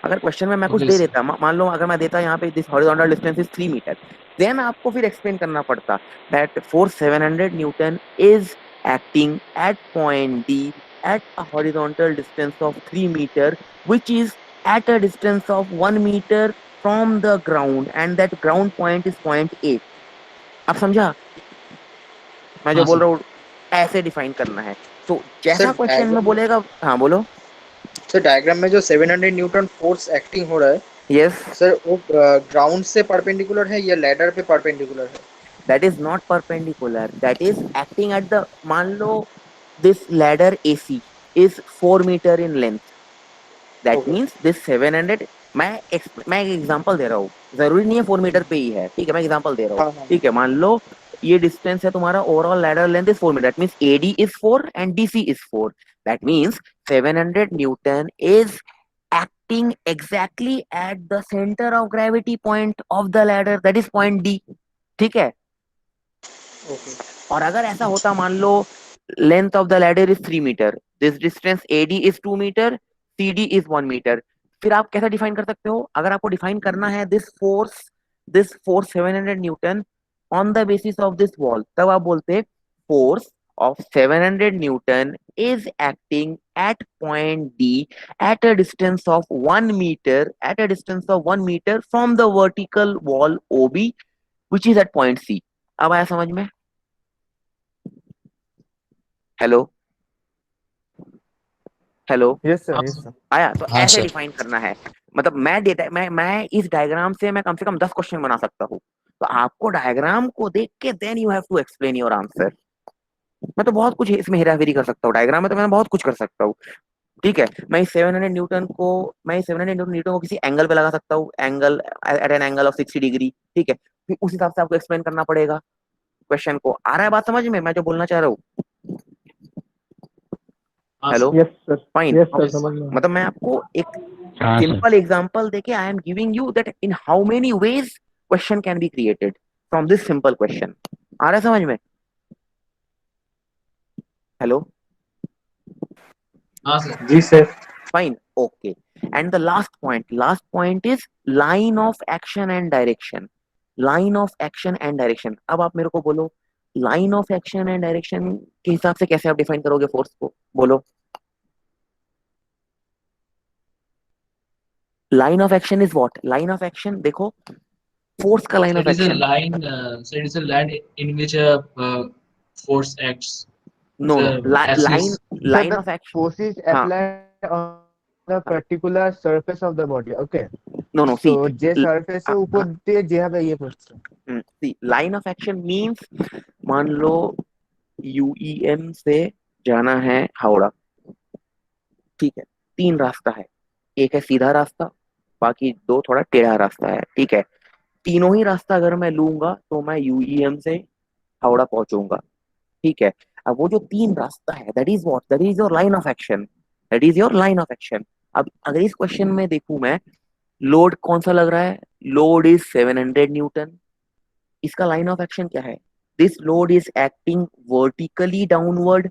अगर क्वेश्चन में मैं कुछ
ओके
दे
सर।
देता, मान लो अगर मैं देता यहाँ पे this horizontal distance is 3 metre, then आपको फिर एक्सप्लेन करना पड़ता that force 700 newton is acting at point D at a horizontal distance of 3 metre which is at a distance of 1 metre from the ground and that ground point is point A. आप समझा मैं जो
हाँ
बोल
sir.
रहा हूँ? ऐसे define करना है, तो जैसा
सर
क्वेश्चन में
डायग्राम
बोलेगा। हाँ बोलो।
सर डायग्राम में जो 700 न्यूटन फोर्स एक्टिंग हो रहा है
यस,
सर, वो ग्राउंड से परपेंडिकुलर है या लैडर पे परपेंडिकुलर है?
That is not perpendicular, that is acting at the, मान लो this ladder AC is 4 metre in length, that
okay.
Means this 700, मैं एक एग्जांपल दे रहा हूँ, जरूरी नहीं है 4 मीटर पे ही है, ठीक है, मैं एग्जांपल दे रहा हूँ,
हाँ हाँ
ठीक है। मान लो ये डिस्टेंस है तुम्हारा, overall ladder length is 4 metre, that means AD is 4 and DC is 4, that means 700 newton is acting exactly at the center of gravity point of the ladder, that is point D, ठीक है।
Okay.
और अगर ऐसा होता, मान लो length of the ladder is 3 metre, this distance AD is 2 metre, CD is 1 metre, फिर आप कैसे डिफाइन कर सकते हो? अगर आपको डिफाइन करना है this force 700 Newton on the basis of this wall, तब आप बोलते force of 700 newton is acting at point D at a distance of 1 meter, at a distance of 1 meter from the vertical wall OB, which is at point C। अब आया समझ में? Hello, hello,
yes sir,
हाँ
yes
sir.
Sir.
आया? तो
हाँ
ऐसे
sir.
Define करना है, मतलब मैं इस डायग्राम से मैं कम से कम 10 क्वेश्चन बना सकता हूँ, तो आपको डायग्राम को देख के then you have to explain your answer. मैं तो बहुत कुछ इसमें हेरा फेरी कर सकता हूँ, डायग्राम में तो मैं बहुत कुछ कर सकता हूँ, ठीक है। मैं इस 700 न्यूटन को किसी एंगल पे लगा सकता हूँ, angle at an angle of 60 degree, ठीक है, फिर उस हिसाब से आपको एक्सप्लेन करना पड़ेगा क्वेश्चन को। आ रहा है बात समझ में मैं जो बोलना चाह रहा हूँ?
हाँ
hello,
sir.
Yes sir.
Fine.
Yes sir,
yes.
समझ में आ
मतलब मैं आपको एक
हाँ सर।
सिंपल एग्जांपल देके I am giving you that in how many ways question can be created from this simple question. आ रहा है समझ में? हेलो,
हाँ सर।
जी sir.
fine, okay, and the last point is line of action and direction, line of action and direction। अब आप मेरे को बोलो line of action and direction के हिसाब से कैसे आप डिफाइन करोगे फोर्स को, बोलो। Line of action is what? Line of action देखो, फोर्स का line
So
of
it is a
action,
line. So it is a line in which a force acts.
No no,
The
line
axis.
Sir,
line
the
of action,
force is
हाँ,
applied on the particular surface of the body. Okay.
No no, see,
So, जे surface से ऊपर ते जे है ये पूछता हूँ।
See line of action means, मान लो यूईएम से जाना है हावड़ा, ठीक है, 3 रास्ता है, एक है सीधा रास्ता, बाकी 2 थोड़ा टेढ़ा रास्ता है, ठीक है। तीनों ही रास्ता अगर मैं लूंगा तो मैं यूईएम से हावड़ा पहुंचूंगा, ठीक है। अब वो जो 3 रास्ता है, that is what, that is your line of action, that is your line of action. अब अगर इस क्वेश्चन में देखूं मैं, लोड कौन सा लग रहा है? लोड इज 700 न्यूटन, इसका लाइन ऑफ एक्शन क्या है? This load is acting vertically downward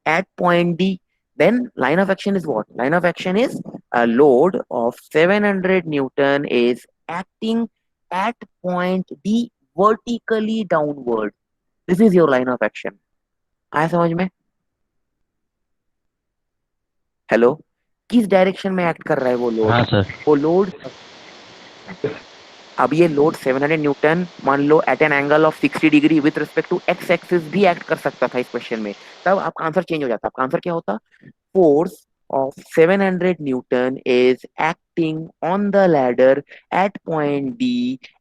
at point D, then line of action is what? Line of action is a load of 700 Newton is acting at point D vertically downward. This is your line of action. आया समझ में? Hello, किस direction में act कर रहा है वो load?
हाँ सर।
वो लोड, अब ये लोड 700 न्यूटन मान लो at an angle of 60 degree with respect to X axis भी एक्ट कर सकता था इस क्वेश्चन में, तब आपका आंसर चेंज हो जाता। आपका आंसर क्या होता? Force of 700 Newton is acting on the ladder at point D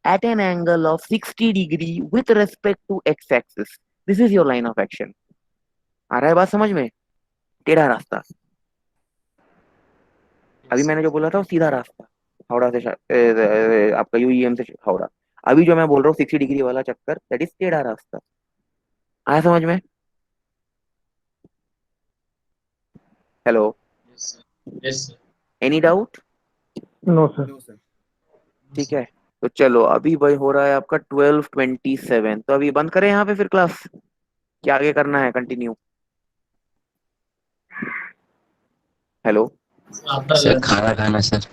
at an angle of 60 degree with respect to x-axis. This is your line of action. आ रहा है बात समझ में? टेढ़ा रास्ता। अभी मैंने जो बोला था वो सीधा रास्ता, हावड़ा से आपका यूईएम से हावड़ा। अभी जो मैं बोल रहा हूँ 60 डिग्री वाला चक्कर, दैट इज टेढ़ा रास्ता। आया समझ में? Hello,
Yes, sir.
Any doubt?
No sir.
No, sir.
ठीक है, तो चलो अभी भाई हो रहा है आपका 12:27, तो अभी बंद करें यहाँ पे फिर क्लास, क्या आगे करना है continue? Hello,
After
sir
lunch.
खाना खाना सर।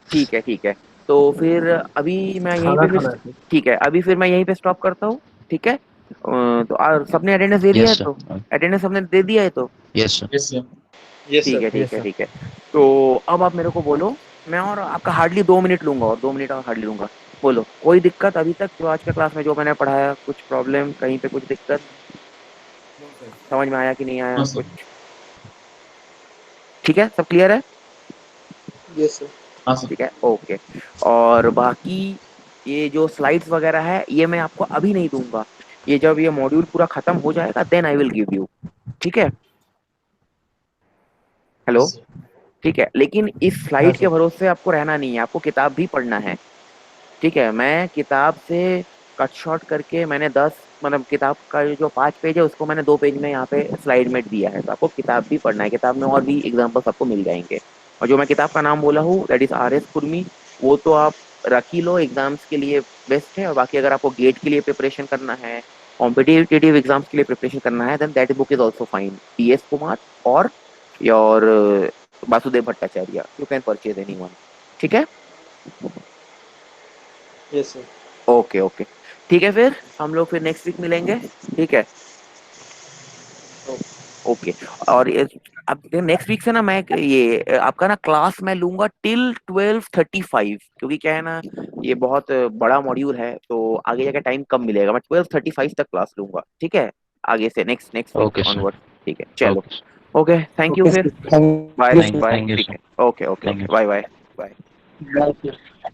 ठीक है ठीक है, तो फिर अभी मैं यहीं
खाना
पे
खाना
फिर, ठीक है अभी फिर मैं यहीं पे स्टॉप करता हूँ। ठीक है, तो सबने अटेंडेंस दे दिया है?
यस
तो
सर।
अटेंडेंस सबने दे दिया है तो
yes sir.
Yes, sir.
Yes
ठीक
सर।
है ठीक
Yes,
है
sir.
ठीक है। तो अब आप मेरे को बोलो, मैं और आपका हार्डली 2 मिनट लूंगा, और 2 मिनट और हार्डली लूंगा। बोलो, कोई दिक्कत अभी तक जो आज का क्लास में जो मैंने पढ़ाया, कुछ प्रॉब्लम कहीं पे, कुछ दिक्कत
No, sir.
समझ में आया कि नहीं आया
No, sir.
कुछ? ठीक है, सब क्लियर है?
Yes sir.
हाँ, sir.
ठीक है, ओके। और बाकी ये जो स्लाइड्स वगैरह है ये मैं आपको अभी नहीं दूंगा, ये जब ये मॉड्यूल पूरा खत्म हो जाएगा then I will give you. ठीक है, हेलो,
Yes, sir.
ठीक है, लेकिन इस
हाँ
स्लाइड के
सर।
भरोसे आपको रहना नहीं है, आपको किताब भी पढ़ना है। ठीक है, मैं किताब से कट शॉर्ट करके मैंने 10 मतलब किताब का जो 5 पेज है उसको मैंने 2 पेज में यहाँ पे स्लाइड में दिया है, तो आपको किताब भी पढ़ना है, किताब में और भी एग्जाम्पल्स आपको मिल जाएंगे। और जो मैं किताब का नाम बोला हूँ दैट इज RS कुर्मी, वो तो आप रख ही लो, एग्जाम्स के लिए बेस्ट है। और बाकी अगर आपको गेट के लिए प्रिपरेशन करना है, कॉम्पिटिटिव एग्जाम्स के लिए प्रिपरेशन करना है, then that book is also fine. DS Kumar और your Vasudev Bhattacharya, you can purchase any one. ठीक है,
यस सर।
ओके ओके, ठीक है, फिर हम लोग फिर नेक्स्ट वीक मिलेंगे। ठीक है, ओके। और अब नेक्स्ट वीक से ना मैं ये आपका ना क्लास मैं लूंगा टिल 12:35, क्योंकि क्या है ना ये बहुत बड़ा मॉड्यूल है, तो आगे जाके टाइम कम मिलेगा। मैं 12:35 तक क्लास लूंगा। ठीक है, आगे से next week
okay sir.
Onward. ठीक है, चलो,
okay sir.
Okay, thank you
okay
फिर,
sir, thank
bye
you
thank
sir.
Bye.
Thank you
ठीक
सर।
है, okay okay
thank
okay,
you.
Bye bye bye.
Bye sir.